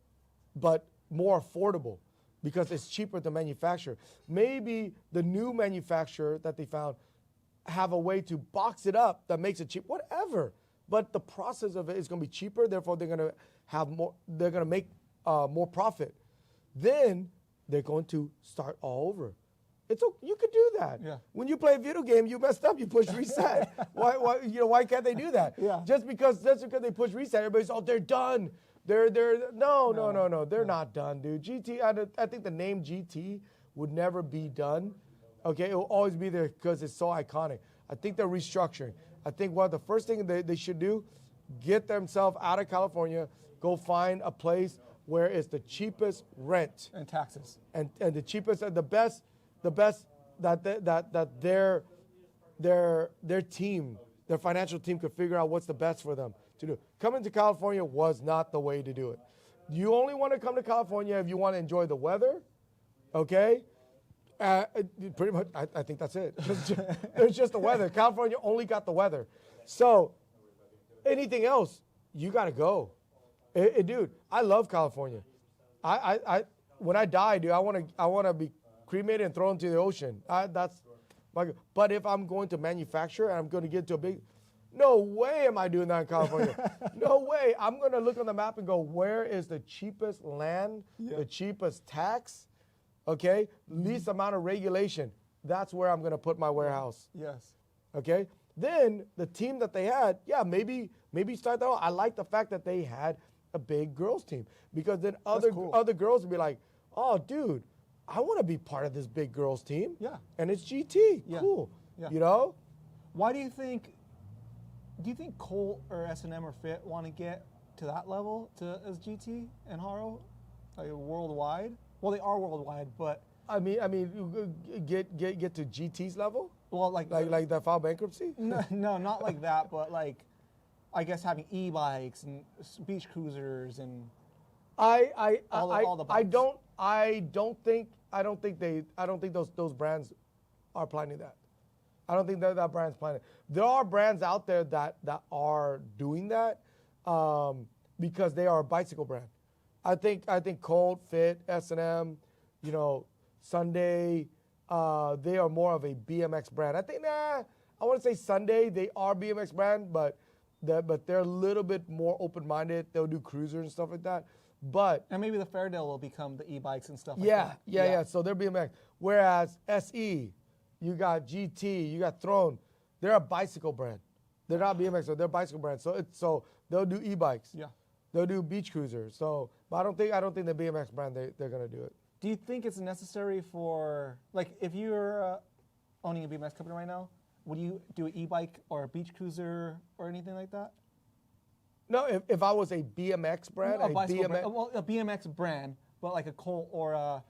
Speaker 2: but more affordable because it's cheaper to manufacture. Maybe the new manufacturer that they found have a way to box it up that makes it cheap, whatever. But the process of it is going to be cheaper. Therefore, they're going to have more. They're going to make more profit. Then they're going to start all over. You could do that.
Speaker 1: Yeah.
Speaker 2: When you play a video game, you messed up. You push reset. Why can't they do that?
Speaker 1: Yeah.
Speaker 2: Just because they push reset, everybody's they're done. No. They're not done, dude. GT. I think the name GT would never be done. Okay, it will always be there because it's so iconic. I think they're restructuring. I think the first thing they should do, get themselves out of California, go find a place where it's the cheapest rent
Speaker 1: And taxes.
Speaker 2: and the cheapest and the best that their team, their financial team could figure out what's the best for them to do. Coming to California was not the way to do it. You only want to come to California if you want to enjoy the weather, okay? Pretty much, I think that's it. It's just the weather. California only got the weather. So anything else, you got to go. Dude, I love California. When I die, dude, I want to be cremated and thrown into the ocean. But if I'm going to manufacture and I'm going to get to a big, no way am I doing that in California. No way. I'm going to look on the map and go, where is the cheapest land, the cheapest tax? Okay, least amount of regulation. That's where I'm going to put my warehouse.
Speaker 1: Yes.
Speaker 2: Okay. Then the team that they had, maybe start that out. I like the fact that they had a big girls team because then other girls would be like, oh, dude, I want to be part of this big girls team.
Speaker 1: Yeah.
Speaker 2: And it's GT.
Speaker 1: Yeah.
Speaker 2: Cool.
Speaker 1: Yeah.
Speaker 2: You know.
Speaker 1: Why do you think Colt or S&M or Fit want to get to that level as GT and Haro, like worldwide? Well, they are worldwide, but
Speaker 2: I mean, you get to GT's level.
Speaker 1: Well, like
Speaker 2: that file bankruptcy.
Speaker 1: No, not like that, but like, I guess having e-bikes and beach cruisers and all the bikes. I don't think those brands are planning that. I don't think that brand's planning. There are brands out there that are doing that because they are a bicycle brand. I think Colt, Fit, S&M, Sunday, they are more of a BMX brand. I think I want to say Sunday, they are BMX brand, but they're a little bit more open-minded. They'll do cruisers and stuff like that. And maybe the Fairdale will become the e-bikes and stuff like
Speaker 2: that.
Speaker 1: that.
Speaker 2: Yeah. So they're BMX. Whereas SE, you got GT, you got Throne, they're a bicycle brand. They're not BMX, so they're a bicycle brand. So they'll do e-bikes.
Speaker 1: Yeah.
Speaker 2: They'll do beach cruisers. So, but I don't think the BMX brand they're gonna do it.
Speaker 1: Do you think it's necessary for, like, if you're owning a BMX company right now, would you do an e-bike or a beach cruiser or anything like that?
Speaker 2: No, if I was a BMX brand,
Speaker 1: a BMX brand, but like a Colt or a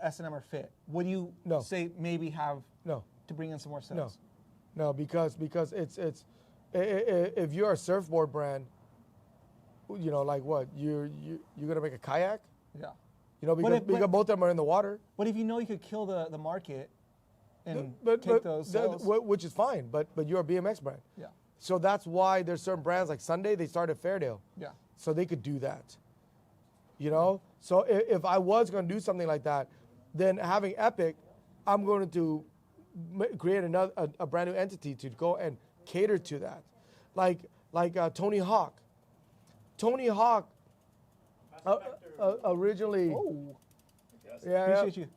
Speaker 1: S&M or Fit, would you say maybe have to bring in some more sales?
Speaker 2: No, because it's if you're a surfboard brand, like what you're gonna make a kayak?
Speaker 1: Yeah.
Speaker 2: Because both of them are in the water.
Speaker 1: But if you could kill the market and take those sales.
Speaker 2: Which is fine, but you're a BMX brand.
Speaker 1: Yeah.
Speaker 2: So that's why there's certain brands like Sunday, they started Fairdale.
Speaker 1: Yeah.
Speaker 2: So they could do that. You know? So if I was going to do something like that, then having Epic, I'm going to create a brand new entity to go and cater to that. Like Tony Hawk. Tony Hawk originally.
Speaker 1: Oh.
Speaker 2: Yeah,
Speaker 1: Appreciate you.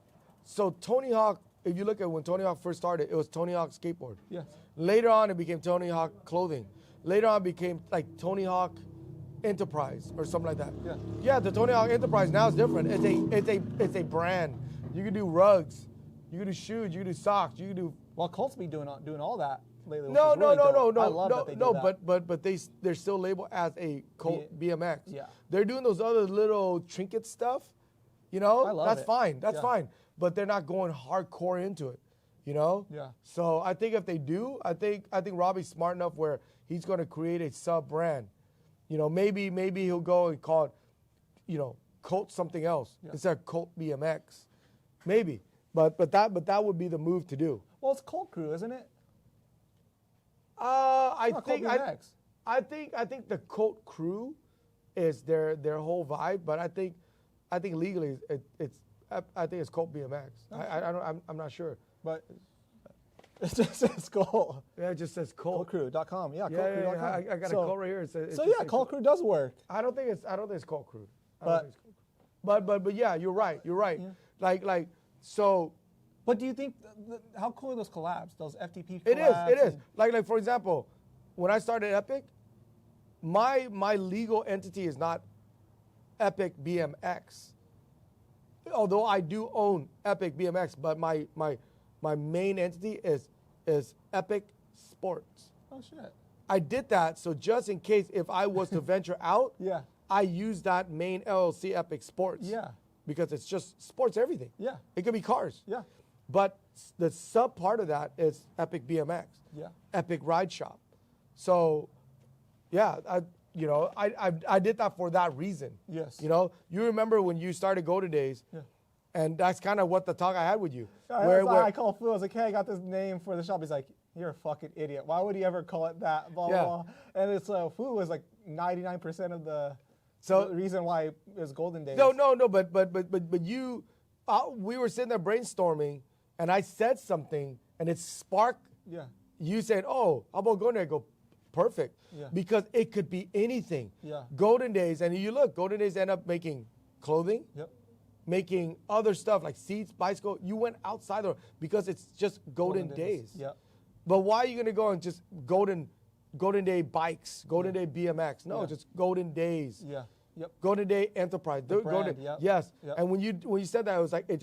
Speaker 2: So Tony Hawk, if you look at when Tony Hawk first started, it was Tony Hawk skateboard.
Speaker 1: Yes.
Speaker 2: Later on, it became Tony Hawk clothing. Later on, it became like Tony Hawk Enterprise or something like that.
Speaker 1: Yeah.
Speaker 2: Yeah, the Tony Hawk Enterprise now is different. It's a brand. You can do rugs, you can do shoes, you can do socks, you can do.
Speaker 1: Well, Colt's be doing all that lately. which
Speaker 2: No,
Speaker 1: is really dope. I
Speaker 2: no,
Speaker 1: love that they do that.
Speaker 2: but they're still labeled as a Colt BMX.
Speaker 1: Yeah.
Speaker 2: They're doing those other little trinket stuff. You know,
Speaker 1: I love
Speaker 2: that's
Speaker 1: it.
Speaker 2: fine. That's
Speaker 1: Yeah.
Speaker 2: fine. But they're not going hardcore into it. You know.
Speaker 1: Yeah.
Speaker 2: So I think if they do, I think Robbie's smart enough where he's going to create a sub brand. You know, maybe he'll go and call it, you know, Colt something else instead of Colt BMX. Maybe. But that would be the move to do.
Speaker 1: Well, it's Colt Crew, isn't it?
Speaker 2: I
Speaker 1: Colt
Speaker 2: think
Speaker 1: BMX.
Speaker 2: I think the Colt Crew is their whole vibe, but I think legally it's Colt BMX. I'm not sure.
Speaker 1: But it just says Colt.
Speaker 2: Yeah, it just says Colt.
Speaker 1: ColtCrew.com. Yeah,
Speaker 2: Yeah,
Speaker 1: ColtCrew.com.
Speaker 2: I got a Colt right here.
Speaker 1: So yeah, Colt Crew does work.
Speaker 2: I don't think it's Colt Crew. But yeah, you're right.
Speaker 1: Yeah.
Speaker 2: Like so.
Speaker 1: But do you think how cool are those collabs? Those FTP collabs?
Speaker 2: It is. Like for example, when I started Epic, my legal entity is not Epic BMX. Although I do own Epic BMX, but my main entity is Epic Sports.
Speaker 1: Oh shit.
Speaker 2: I did that so just in case if I was to venture out,
Speaker 1: Yeah.
Speaker 2: I use that main LLC Epic Sports.
Speaker 1: Yeah.
Speaker 2: Because it's just sports everything.
Speaker 1: Yeah.
Speaker 2: It could be cars.
Speaker 1: Yeah.
Speaker 2: But the sub part of that is Epic BMX.
Speaker 1: Yeah.
Speaker 2: Epic Ride Shop. So, yeah, I did that for that reason.
Speaker 1: Yes.
Speaker 2: You know, you remember when you started Go to Days,
Speaker 1: Yeah.
Speaker 2: and that's kind of what the talk I had with you.
Speaker 1: I called Phil. I was like, hey, I got this name for the shop. He's like, you're a fucking idiot. Why would he ever call it that? Blah,
Speaker 2: Yeah.
Speaker 1: blah, blah. And it's Fu was like 99% of the reason why it was Golden Days.
Speaker 2: No, but you, we were sitting there brainstorming, and I said something, and it sparked.
Speaker 1: Yeah.
Speaker 2: You said, oh, how about going there? I go, perfect.
Speaker 1: Yeah.
Speaker 2: Because it could be anything.
Speaker 1: Yeah.
Speaker 2: Golden Days, and you look, Golden Days end up making clothing,
Speaker 1: Yep.
Speaker 2: making other stuff like seats, bicycle. You went outside there because it's just Golden Days.
Speaker 1: Yep.
Speaker 2: But why are you going to go and just Golden Day bikes, Golden Day BMX? No,
Speaker 1: Yeah.
Speaker 2: just Golden Days.
Speaker 1: Yeah. Yep.
Speaker 2: Golden Day Enterprise.
Speaker 1: brand, yep.
Speaker 2: Yes.
Speaker 1: Yep.
Speaker 2: And when you said that, it was like it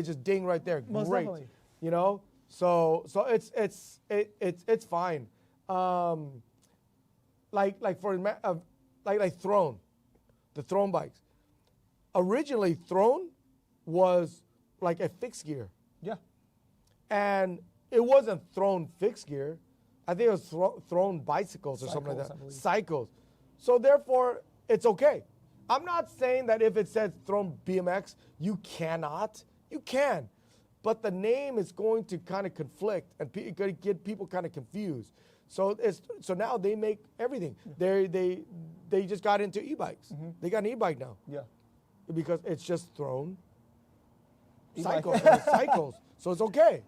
Speaker 2: just ding right there.
Speaker 1: Most
Speaker 2: Great.
Speaker 1: definitely.
Speaker 2: You know. So it's fine. Like Throne, the Throne bikes. Originally, Throne was like a fixed gear,
Speaker 1: Yeah.
Speaker 2: and it wasn't Throne fixed gear. I think it was Throne bicycles or something like
Speaker 1: Cycles, I
Speaker 2: that.
Speaker 1: believe.
Speaker 2: Cycles. So therefore, it's okay. I'm not saying that if it says Throne BMX, you cannot. You can. But the name is going to kind of conflict and going to get people kind of confused. So now they make everything. They just got into e-bikes.
Speaker 1: Mm-hmm.
Speaker 2: They got an e-bike now
Speaker 1: Yeah.
Speaker 2: because it's just Throne
Speaker 1: E-bike.
Speaker 2: cycles. So it's okay.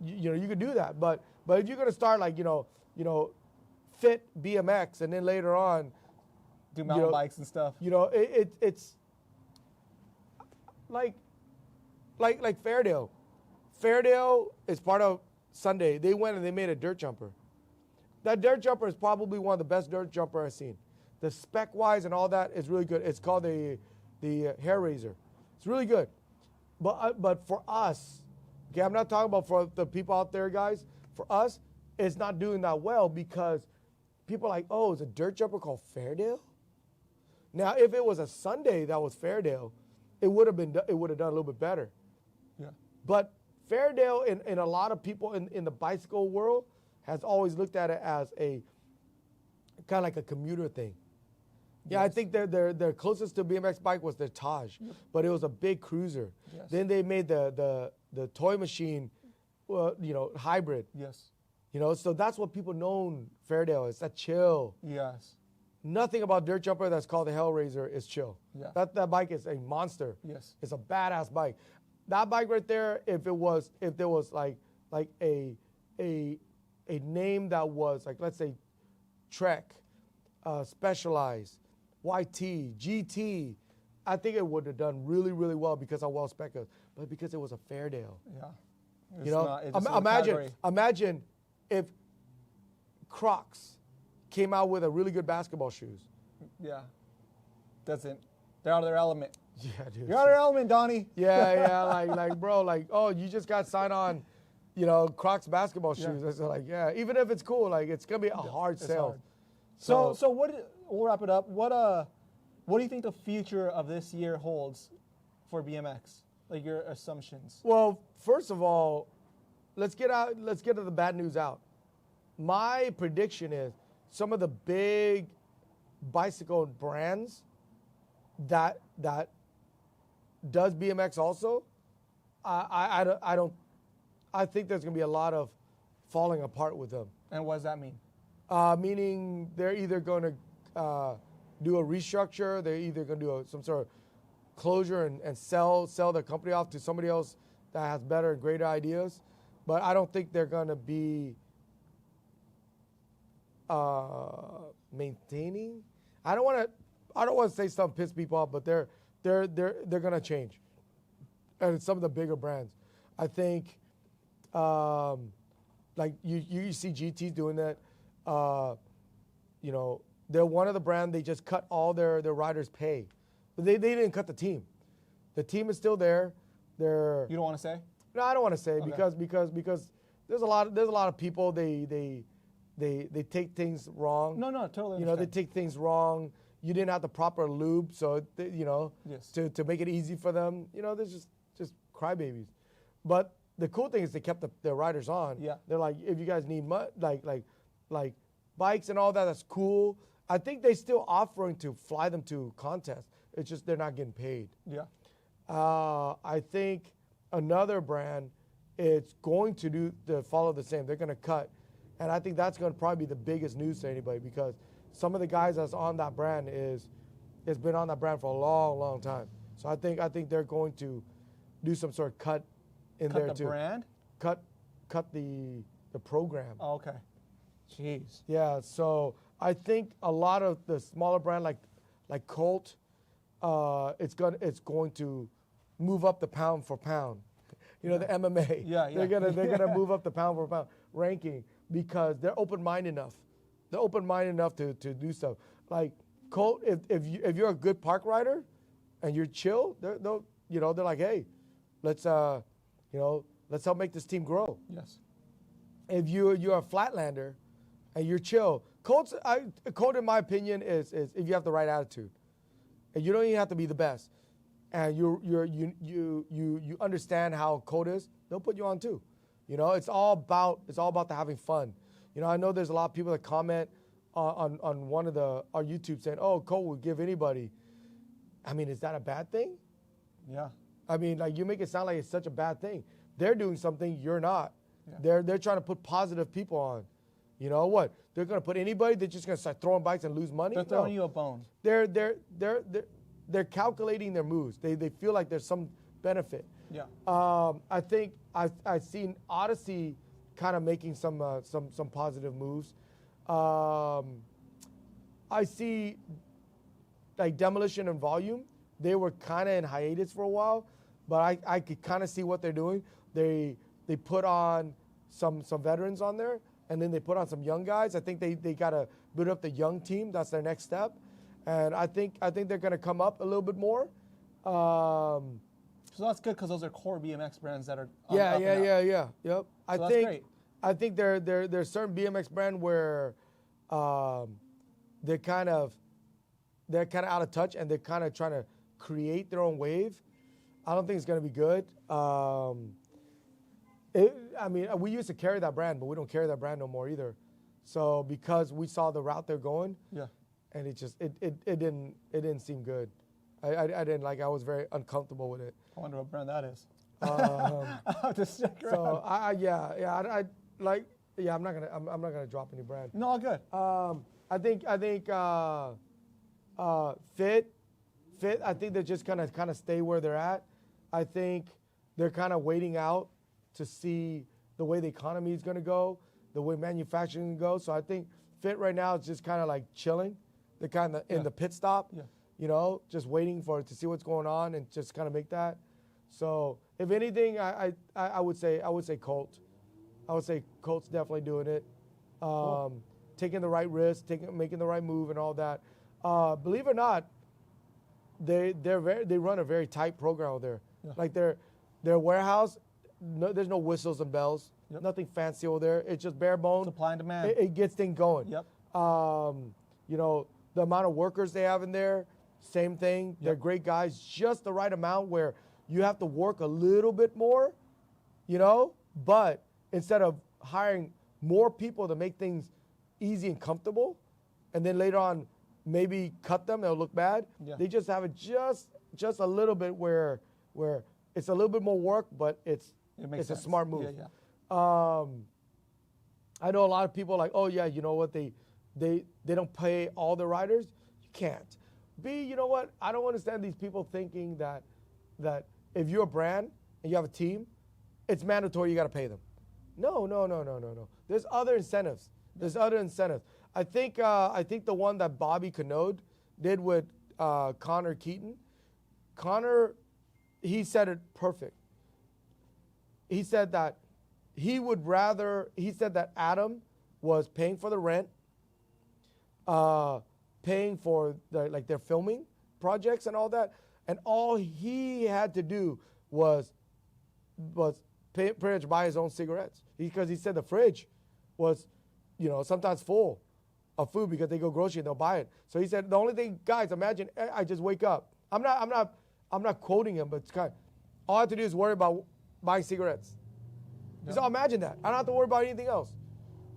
Speaker 2: You could do that. But if you're gonna start like Fit BMX and then later on
Speaker 1: Do mountain bikes and stuff.
Speaker 2: it's like Fairdale. Fairdale is part of Sunday. They went and they made a dirt jumper. That dirt jumper is probably one of the best dirt jumper I've seen. The spec wise and all that is really good. It's called the Hair Razor. It's really good. But for us, okay, I'm not talking about for the people out there, guys. For us, it's not doing that well because people are like, oh, it's a dirt jumper called Fairdale? Now, if it was a Sunday that was Fairdale, it would have done a little bit better.
Speaker 1: Yeah.
Speaker 2: But Fairdale, in a lot of people in the bicycle world, has always looked at it as a kind of like a commuter thing. Yeah, I think their closest to BMX bike was their Taj, but it was a big cruiser.
Speaker 1: Yes.
Speaker 2: Then they made the toy machine, hybrid.
Speaker 1: Yes.
Speaker 2: You know, so that's what people know Fairdale is, that chill.
Speaker 1: Yes.
Speaker 2: Nothing about dirt jumper that's called the Hellraiser is chill.
Speaker 1: Yeah.
Speaker 2: That bike is a monster.
Speaker 1: Yes.
Speaker 2: It's a badass bike. That bike right there, if there was like a name that was like, let's say Trek, Specialized, YT, GT, I think it would have done really, really well because how well spec is, but because it was a Fairdale.
Speaker 1: Yeah.
Speaker 2: You know, imagine if Crocs came out with a really good basketball shoes.
Speaker 1: Yeah. They're out of their element.
Speaker 2: Yeah, dude.
Speaker 1: You're out of your element, Donnie.
Speaker 2: Yeah, like, bro, like, oh, you just got signed on, you know, Crocs basketball shoes.
Speaker 1: Yeah.
Speaker 2: It's like, yeah, even if it's cool, like, it's gonna be a hard sell.
Speaker 1: Hard. So we'll wrap it up. What do you think the future of this year holds for BMX? Like your assumptions.
Speaker 2: Well, first of all, let's get to the bad news out. My prediction is some of the big bicycle brands that does BMX also, I think there's gonna be a lot of falling apart with them.
Speaker 1: And what does that mean?
Speaker 2: Meaning they're either gonna do a restructure, they're either gonna do some sort of closure and sell their company off to somebody else that has better and greater ideas. But I don't think they're gonna be maintaining. I don't want to say something piss people off, but they're gonna change. And some of the bigger brands, I think, like you see GT doing that. You know, they're one of the brand. They just cut all their riders' pay. But they didn't cut the team. The team is still there. You
Speaker 1: don't want to say?
Speaker 2: No, I don't want to say
Speaker 1: Okay.
Speaker 2: because there's a lot of people they take things wrong.
Speaker 1: No, totally.
Speaker 2: You know, they take things wrong. You didn't have the proper lube, so you know,
Speaker 1: Yes.
Speaker 2: to make it easy for them. You know, there's just crybabies. But the cool thing is they kept their riders on.
Speaker 1: Yeah.
Speaker 2: They're like, if you guys need like bikes and all that, that's cool. I think they still offering to fly them to contests. It's just they're not getting paid.
Speaker 1: Yeah.
Speaker 2: I think another brand is going to follow the same. They're going to cut, and I think that's going to probably be the biggest news to anybody because some of the guys that's on that brand has been on that brand for a long, long time. So I think they're going to do some sort of cut in there too.
Speaker 1: Cut the brand?
Speaker 2: Cut the program.
Speaker 1: Oh, okay. Jeez.
Speaker 2: Yeah. So I think a lot of the smaller brand like Colt, it's going to move up the pound for pound. You know, the MMA.
Speaker 1: Yeah.
Speaker 2: They're gonna move up the pound for pound ranking because they're open-minded enough. They're open-minded enough to do stuff. Like Colt, if you're a good park rider and you're chill, they're like, hey, let's help make this team grow.
Speaker 1: Yes.
Speaker 2: If you're a flatlander and you're chill, Colt in my opinion is if you have the right attitude, and you don't even have to be the best, and you understand how Colt is, they'll put you on too. You know, it's all about the having fun. You know, I know there's a lot of people that comment on one of our YouTube saying, "Oh, Colt would give anybody." I mean, is that a bad thing?
Speaker 1: Yeah.
Speaker 2: I mean, like you make it sound like it's such a bad thing. They're doing something you're not. Yeah. They're trying to put positive people on. You know what? They're gonna put anybody. They're just gonna start throwing bikes and lose money.
Speaker 1: They're throwing you a bone.
Speaker 2: They're calculating their moves. They feel like there's some benefit.
Speaker 1: Yeah.
Speaker 2: I think I've seen Odyssey kind of making some positive moves. I see like Demolition and Volume. They were kind of in hiatus for a while, but I could kind of see what they're doing. They put on some veterans on there, and then they put on some young guys. I think they got to build up the young team. That's their next step, and I think they're going to come up a little bit more.
Speaker 1: So that's good because those are core BMX brands that are
Speaker 2: Yeah. Yep.
Speaker 1: So that's great.
Speaker 2: I think there's certain BMX brand where they're kind of out of touch and they're kind of trying to create their own wave. I don't think it's going to be good. I mean, we used to carry that brand, but we don't carry that brand no more either. So because we saw the route they're going,
Speaker 1: yeah,
Speaker 2: and it didn't seem good. I didn't like. I was very uncomfortable with it.
Speaker 1: I wonder what brand that is.
Speaker 2: I'll
Speaker 1: have to check
Speaker 2: so I like Yeah, I'm not gonna drop any brand.
Speaker 1: No, all good.
Speaker 2: I think Fit. I think they're just gonna kind of stay where they're at. I think they're kind of waiting out to see the way the economy is gonna go, the way manufacturing goes. So I think Fit right now is just kind of like chilling. They're kind of in the pit stop.
Speaker 1: Yeah.
Speaker 2: You know, just waiting to see what's going on and just kind of make that. So if anything, I would say Colt. I would say Colt's definitely doing it, taking the right risk, making the right move, and all that. Believe it or not, they run a very tight program over there. Yeah. Like their warehouse, there's no whistles and bells, nothing fancy over there. It's just bare bones.
Speaker 1: Supply and demand.
Speaker 2: It gets things going.
Speaker 1: Yep.
Speaker 2: You know, the amount of workers they have in there, same thing. Yep. They're great guys, just the right amount where you have to work a little bit more, you know, but instead of hiring more people to make things easy and comfortable, and then later on maybe cut them, they'll look bad. Yeah. They just have it just a little bit where it's a little bit more work, but it's a smart move.
Speaker 1: Yeah, yeah.
Speaker 2: I know a lot of people are like, oh yeah, you know what, they don't pay all the riders. You can't. You know what, I don't understand these people thinking that if you're a brand and you have a team, it's mandatory you got to pay them. No. There's other incentives. I think the one that Bobby Cannode did with Connor Keaton, he said it perfect. He said that Adam was paying for the rent, paying for their filming projects and all that, and all he had to do was pretty much buy his own cigarettes, because he said the fridge was, you know, sometimes full of food because they go grocery and they'll buy it. So he said the only thing, guys, imagine I just wake up. I'm not quoting him, but it's kind of, all I have to do is worry about buying cigarettes. Yep. So imagine that. I don't have to worry about anything else,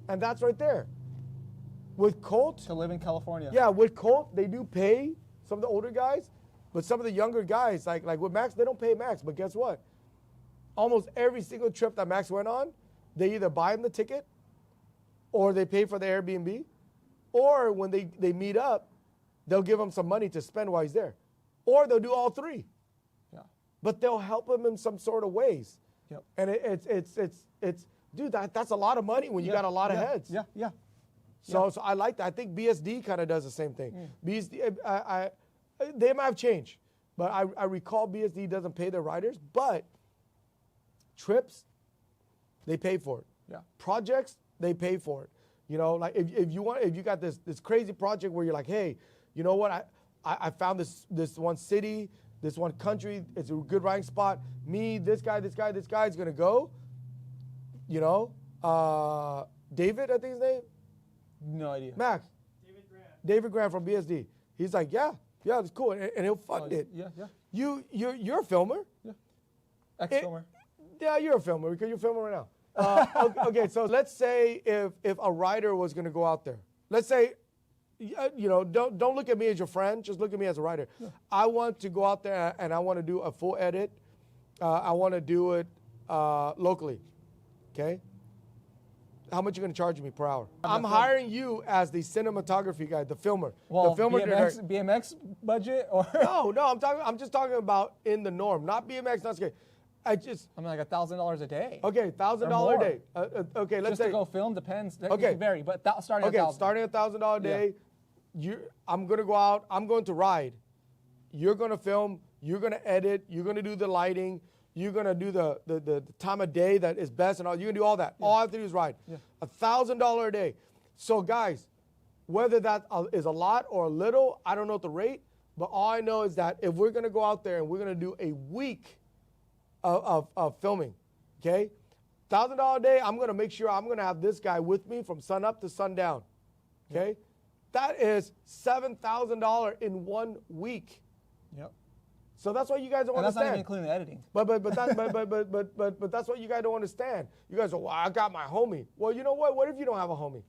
Speaker 2: and that's right there. With Colt,
Speaker 1: to live in California.
Speaker 2: Yeah, with Colt, they do pay some of the older guys, but some of the younger guys, like with Max, they don't pay Max. But guess what? Almost every single trip that Max went on, they either buy him the ticket, or they pay for the Airbnb, or when they meet up, they'll give him some money to spend while he's there, or they'll do all three.
Speaker 1: Yeah.
Speaker 2: But they'll help him in some sort of ways.
Speaker 1: Yep.
Speaker 2: And it's dude, that's a lot of money when you got a lot of heads.
Speaker 1: Yeah.
Speaker 2: So I like that. I think BSD kind of does the same thing. BSD, they might have changed, but I recall BSD doesn't pay their riders, but trips, they pay for it.
Speaker 1: Yeah.
Speaker 2: Projects, they pay for it. You know, like if you got this crazy project where you're like, hey, you know what, I found this one city, this one country, it's a good riding spot. Me, this guy's gonna go. You know, David, I think his name.
Speaker 1: No idea.
Speaker 2: Max. David Grant from BSD. He's like, yeah, it's cool, and he'll fund it.
Speaker 1: Yeah.
Speaker 2: You're a filmer.
Speaker 1: Yeah. Ex-filmer.
Speaker 2: Yeah, you're a filmer because you're filming right now. Okay, so let's say if a writer was going to go out there, let's say, you know, don't look at me as your friend, just look at me as a writer. Yeah. I want to go out there and I want to do a full edit. I want to do it locally. Okay. How much are you going to charge me per hour? I'm hiring you as the cinematography guy, the filmer.
Speaker 1: Well,
Speaker 2: the filmer
Speaker 1: BMX budget or
Speaker 2: no, I'm just talking about in the norm, not BMX, not skate.
Speaker 1: I'm like $1,000 a day.
Speaker 2: Okay, $1,000 a day. Okay, let's
Speaker 1: just
Speaker 2: say
Speaker 1: to go film depends.
Speaker 2: Okay,
Speaker 1: it can vary, but starting at $1,000.
Speaker 2: Starting at $1,000 a day. Yeah. I'm gonna go out. I'm going to ride. You're gonna film. You're gonna edit. You're gonna do the lighting. You're gonna do the time of day that is best and all. You're gonna do all that. Yeah. All I have to do is ride. Yeah. $1,000 a day. So guys, whether that is a lot or a little, I don't know the rate. But all I know is that if we're gonna go out there and we're gonna do a week of filming, okay? $1,000 a day, I'm going to make sure I'm going to have this guy with me from sun up to sundown, okay? Yep. That is $7,000 in 1 week.
Speaker 1: Yep.
Speaker 2: So that's what you guys don't understand.
Speaker 1: That's not even including the editing.
Speaker 2: But that's what you guys don't understand. You guys go, well, I got my homie. Well, you know what? What if you don't have a homie?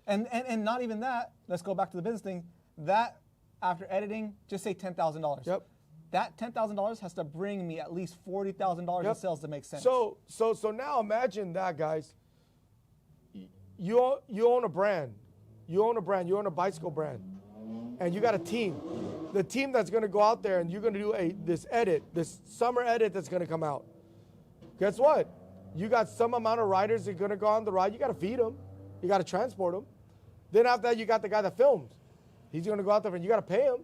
Speaker 1: And not even that. Let's go back to the business thing. That after editing, just say $10,000.
Speaker 2: Yep.
Speaker 1: That $10,000 has to bring me at least $40,000 in sales to make sense.
Speaker 2: So now imagine that, guys. you own a brand. You own a bicycle brand. And you got a team. The team that's going to go out there and you're going to do this summer edit that's going to come out. Guess what? You got some amount of riders that are going to go on the ride. You got to feed them. You got to transport them. Then after that, you got the guy that films. He's going to go out there and you got to pay him.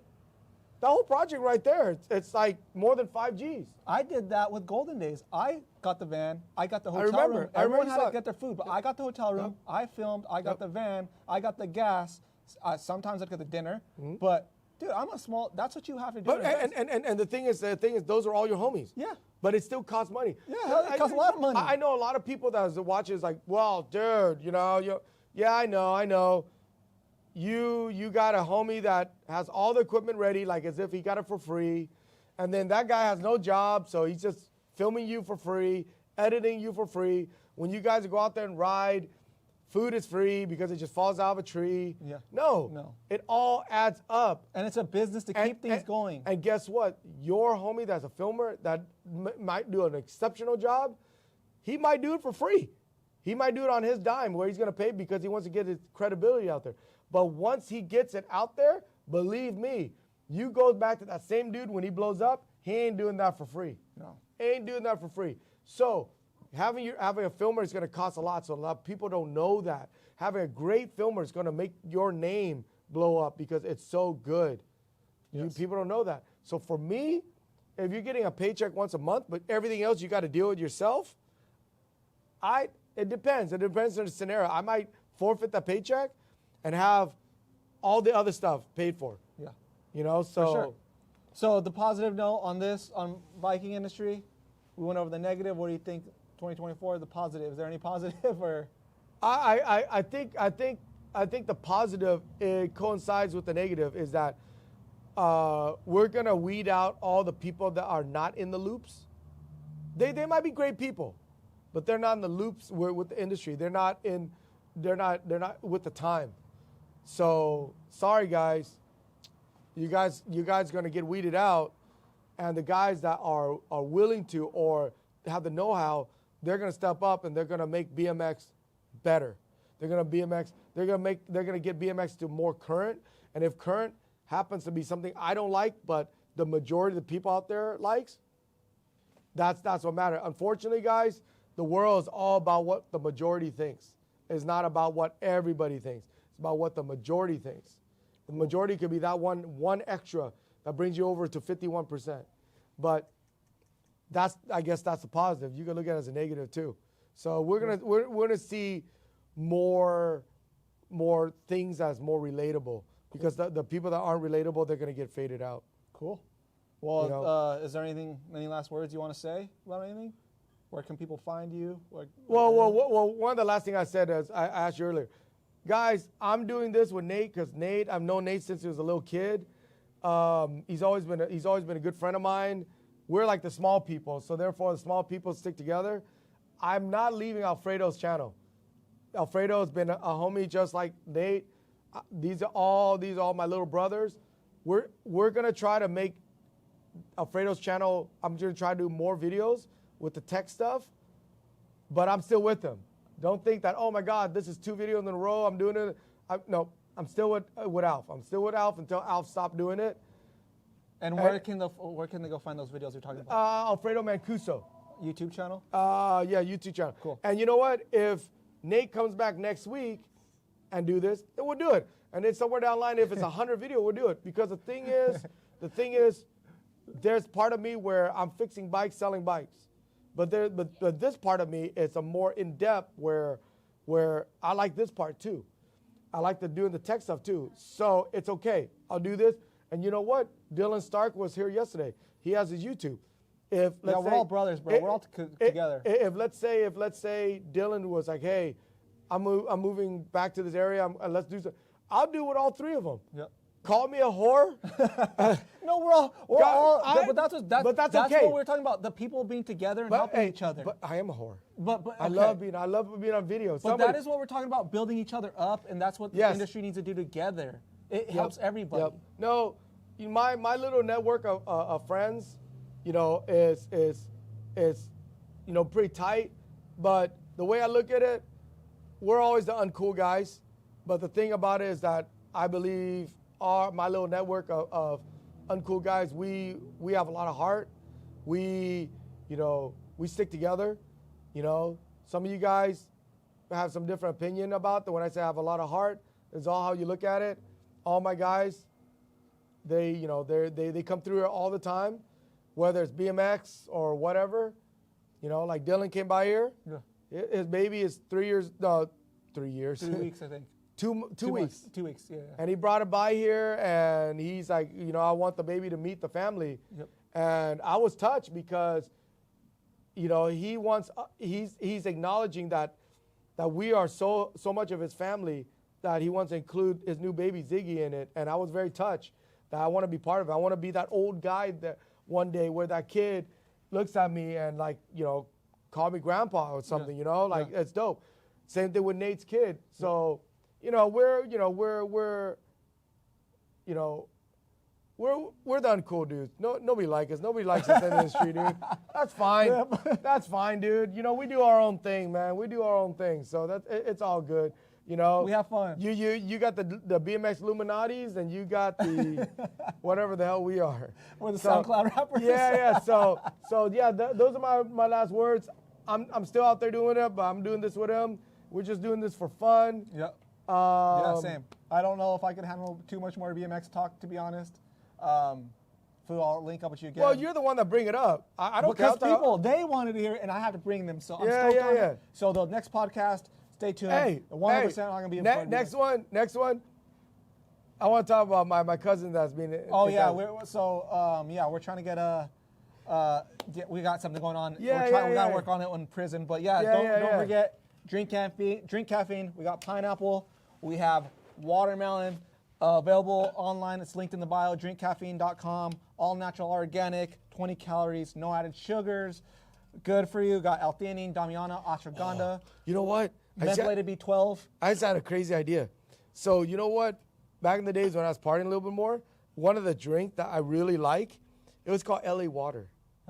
Speaker 2: The whole project right there, it's like more than 5 Gs.
Speaker 1: I did that with Golden Days. I got the van. I got the hotel room. Everyone had to get their food, but I got the hotel room. Yep. I filmed. I got the van. I got the gas. Sometimes I get the dinner. Mm-hmm. But, dude, that's what you have to do.
Speaker 2: But, and the thing is, those are all your homies.
Speaker 1: Yeah.
Speaker 2: But it still costs money.
Speaker 1: Yeah, it costs a lot of money.
Speaker 2: I know a lot of people that watch is like, well, dude, yeah, I know. You got a homie that has all the equipment ready, like as if he got it for free. And then that guy has no job, so he's just filming you for free, editing you for free. When you guys go out there and ride, food is free because it just falls out of a tree.
Speaker 1: Yeah.
Speaker 2: No. It all adds up.
Speaker 1: And it's a business to keep things going.
Speaker 2: And guess what? Your homie that's a filmer that might do an exceptional job, he might do it for free. He might do it on his dime where he's going to pay because he wants to get his credibility out there. But once he gets it out there, believe me, you go back to that same dude when he blows up, he ain't doing that for free.
Speaker 1: No.
Speaker 2: Ain't doing that for free. So having a filmer is going to cost a lot. So a lot of people don't know that. Having a great filmer is going to make your name blow up because it's so good.
Speaker 1: Yes.
Speaker 2: People don't know that. So for me, if you're getting a paycheck once a month, but everything else you got to deal with yourself, it depends. It depends on the scenario. I might forfeit that paycheck and have all the other stuff paid for.
Speaker 1: Yeah.
Speaker 2: So.
Speaker 1: For sure. So the positive note on this, on biking industry, we went over the negative. What do you think 2024, the positive? Is there any positive or?
Speaker 2: I think the positive, it coincides with the negative, is that we're going to weed out all the people that are not in the loops. They might be great people, but they're not in the loops with the industry. They're not with the time. So sorry guys, you guys going to get weeded out, and the guys that are willing to or have the know-how, they're going to step up and they're going to make BMX better. They're going to get BMX to more current, and if current happens to be something I don't like, but the majority of the people out there likes, that's what matters. Unfortunately, guys, the world is all about what the majority thinks. It's not about what everybody thinks. It's about what the majority thinks. The majority could be that one extra that brings you over to 51%. But I guess that's a positive. You can look at it as a negative too. So we're gonna see more things as more relatable, because the people that aren't relatable, they're gonna get faded out.
Speaker 1: Cool. Well, is there any last words you want to say about anything? Where can people find you?
Speaker 2: Well, one of the last things I said is I asked you earlier. Guys, I'm doing this with Nate because I've known Nate since he was a little kid. He's always been a good friend of mine. We're like the small people, so therefore the small people stick together. I'm not leaving Alfredo's channel. Alfredo's been a homie just like Nate. These are all my little brothers. We're gonna try to make Alfredo's channel. I'm gonna try to do more videos with the tech stuff, but I'm still with him. Don't think that, oh my God, this is 2 videos in a row, I'm doing it. No, I'm still with Alf. I'm still with Alf until Alf stopped doing it.
Speaker 1: And where can they go find those videos you're talking about?
Speaker 2: Alfredo Mancuso.
Speaker 1: YouTube channel?
Speaker 2: Yeah, YouTube channel.
Speaker 1: Cool.
Speaker 2: And you know what? If Nate comes back next week and do this, then we'll do it. And then somewhere down the line, if it's 100 video, we'll do it. Because the thing is, there's part of me where I'm fixing bikes, selling bikes. But this part of me is a more in-depth where I like this part too. I like doing the tech stuff too. So it's okay. I'll do this. And you know what? Dylan Stark was here yesterday. He has his YouTube. We're
Speaker 1: all brothers, bro. We're all together.
Speaker 2: If let's say Dylan was like, hey, I'm moving back to this area. Let's do something. I'll do with all 3 of them.
Speaker 1: Yep.
Speaker 2: Call me a whore.
Speaker 1: No, we're all. But that's
Speaker 2: okay.
Speaker 1: what we're talking about. The people being together and helping each other.
Speaker 2: But I am a whore.
Speaker 1: But okay.
Speaker 2: I love being on video.
Speaker 1: But that is what we're talking about, building each other up, and that's what the industry needs to do together. It helps everybody.
Speaker 2: Yep. No, my little network of friends, is pretty tight. But the way I look at it, we're always the uncool guys, but the thing about it is that I believe my little network of uncool guys, we have a lot of heart. We stick together. Some of you guys have some different opinion about that. When I say I have a lot of heart, it's all how you look at it. All my guys, they come through here all the time, whether it's BMX or whatever. Like Dylan came by here.
Speaker 1: Yeah.
Speaker 2: His baby is 3 years. No, 3 years.
Speaker 1: 3 weeks, I think.
Speaker 2: Two weeks.
Speaker 1: Months, 2 weeks, yeah.
Speaker 2: And he brought it by here, and he's like, I want the baby to meet the family.
Speaker 1: Yep.
Speaker 2: And I was touched because, he wants. He's acknowledging that we are so much of his family that he wants to include his new baby Ziggy in it. And I was very touched that I want to be part of it. I want to be that old guy that one day where that kid looks at me and call me grandpa or something.
Speaker 1: Yeah.
Speaker 2: It's dope. Same thing with Nate's kid. So. We're the uncool dudes. Nobody likes us. Nobody likes us in the industry, dude. That's fine.
Speaker 1: Yep.
Speaker 2: That's fine, dude. We do our own thing, man. We do our own thing. So it's all good.
Speaker 1: We have fun.
Speaker 2: You got the BMX Illuminatis, and you got the whatever the hell we are.
Speaker 1: We're the SoundCloud rappers.
Speaker 2: Yeah. So yeah, those are my last words. I'm still out there doing it, but I'm doing this with him. We're just doing this for fun.
Speaker 1: Yep. Yeah, same. I don't know if I can handle too much more BMX talk, to be honest. Fu, I'll link up with you again.
Speaker 2: Well, you're the one that bring it up. I don't
Speaker 1: because
Speaker 2: care.
Speaker 1: people, they wanted to hear it, and I had to bring them. So I'm
Speaker 2: Yeah.
Speaker 1: stoked on it. So the next podcast, stay tuned.
Speaker 2: Hey,
Speaker 1: 100% I'm going to be a part of
Speaker 2: next one. I want to talk about my cousin that's been.
Speaker 1: Oh yeah, we're trying to get we got something going on. We got to work on it in prison, but don't forget drink caffeine. We got pineapple. We have watermelon available online. It's linked in the bio. Drinkcaffeine.com. All natural, organic. 20 calories, no added sugars. Good for you. Got L-theanine, Damiana, ashwagandha.
Speaker 2: You know what?
Speaker 1: Methylated B12.
Speaker 2: I just had a crazy idea. So you know what? Back in the days when I was partying a little bit more, one of the drinks that I really like, it was called LA water.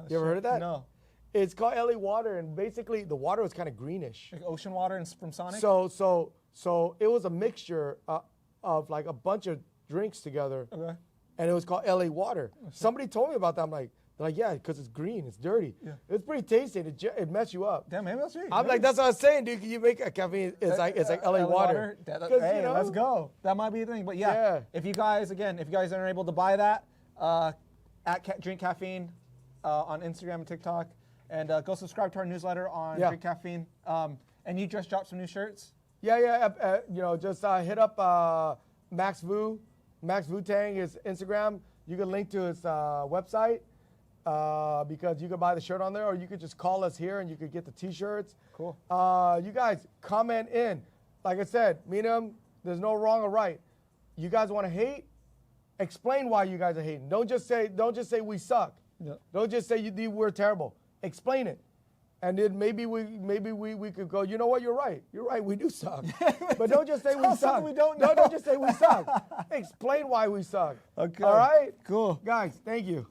Speaker 2: You ever heard of that?
Speaker 1: No.
Speaker 2: It's called LA water, and basically the water was kind of greenish.
Speaker 1: Like ocean water from Sonic?
Speaker 2: So it was a mixture of like a bunch of drinks together.
Speaker 1: Okay.
Speaker 2: And it was called LA water. Somebody told me about that. I'm like, yeah, because it's green, it's dirty.
Speaker 1: Yeah.
Speaker 2: It's pretty tasty. It messes you up.
Speaker 1: Damn, maybe that's right.
Speaker 2: I'm like, that's what I was saying, dude. Can you make a caffeine? It's like LA water.
Speaker 1: Hey, let's go. That might be a thing. But yeah, if you guys aren't able to buy that, at Drink Caffeine on Instagram and TikTok, and go subscribe to our newsletter on Drink Caffeine. And you just dropped some new shirts.
Speaker 2: Yeah. Just hit up Max Vu. Max Wu-Tang is Instagram. You can link to his website. Because you could buy the shirt on there, or you could just call us here and you could get the t-shirts.
Speaker 1: Cool.
Speaker 2: You guys comment in. Like I said, me and him, there's no wrong or right. You guys want to hate? Explain why you guys are hating. Don't just say we suck.
Speaker 1: Yep.
Speaker 2: Don't just say we're terrible. Explain it. And then maybe we could go, you know what, you're right. You're right, we do suck. But don't just say we suck.
Speaker 1: We don't know.
Speaker 2: No, don't just say we suck. Explain why we suck.
Speaker 1: Okay.
Speaker 2: All right?
Speaker 1: Cool.
Speaker 2: Guys, thank you.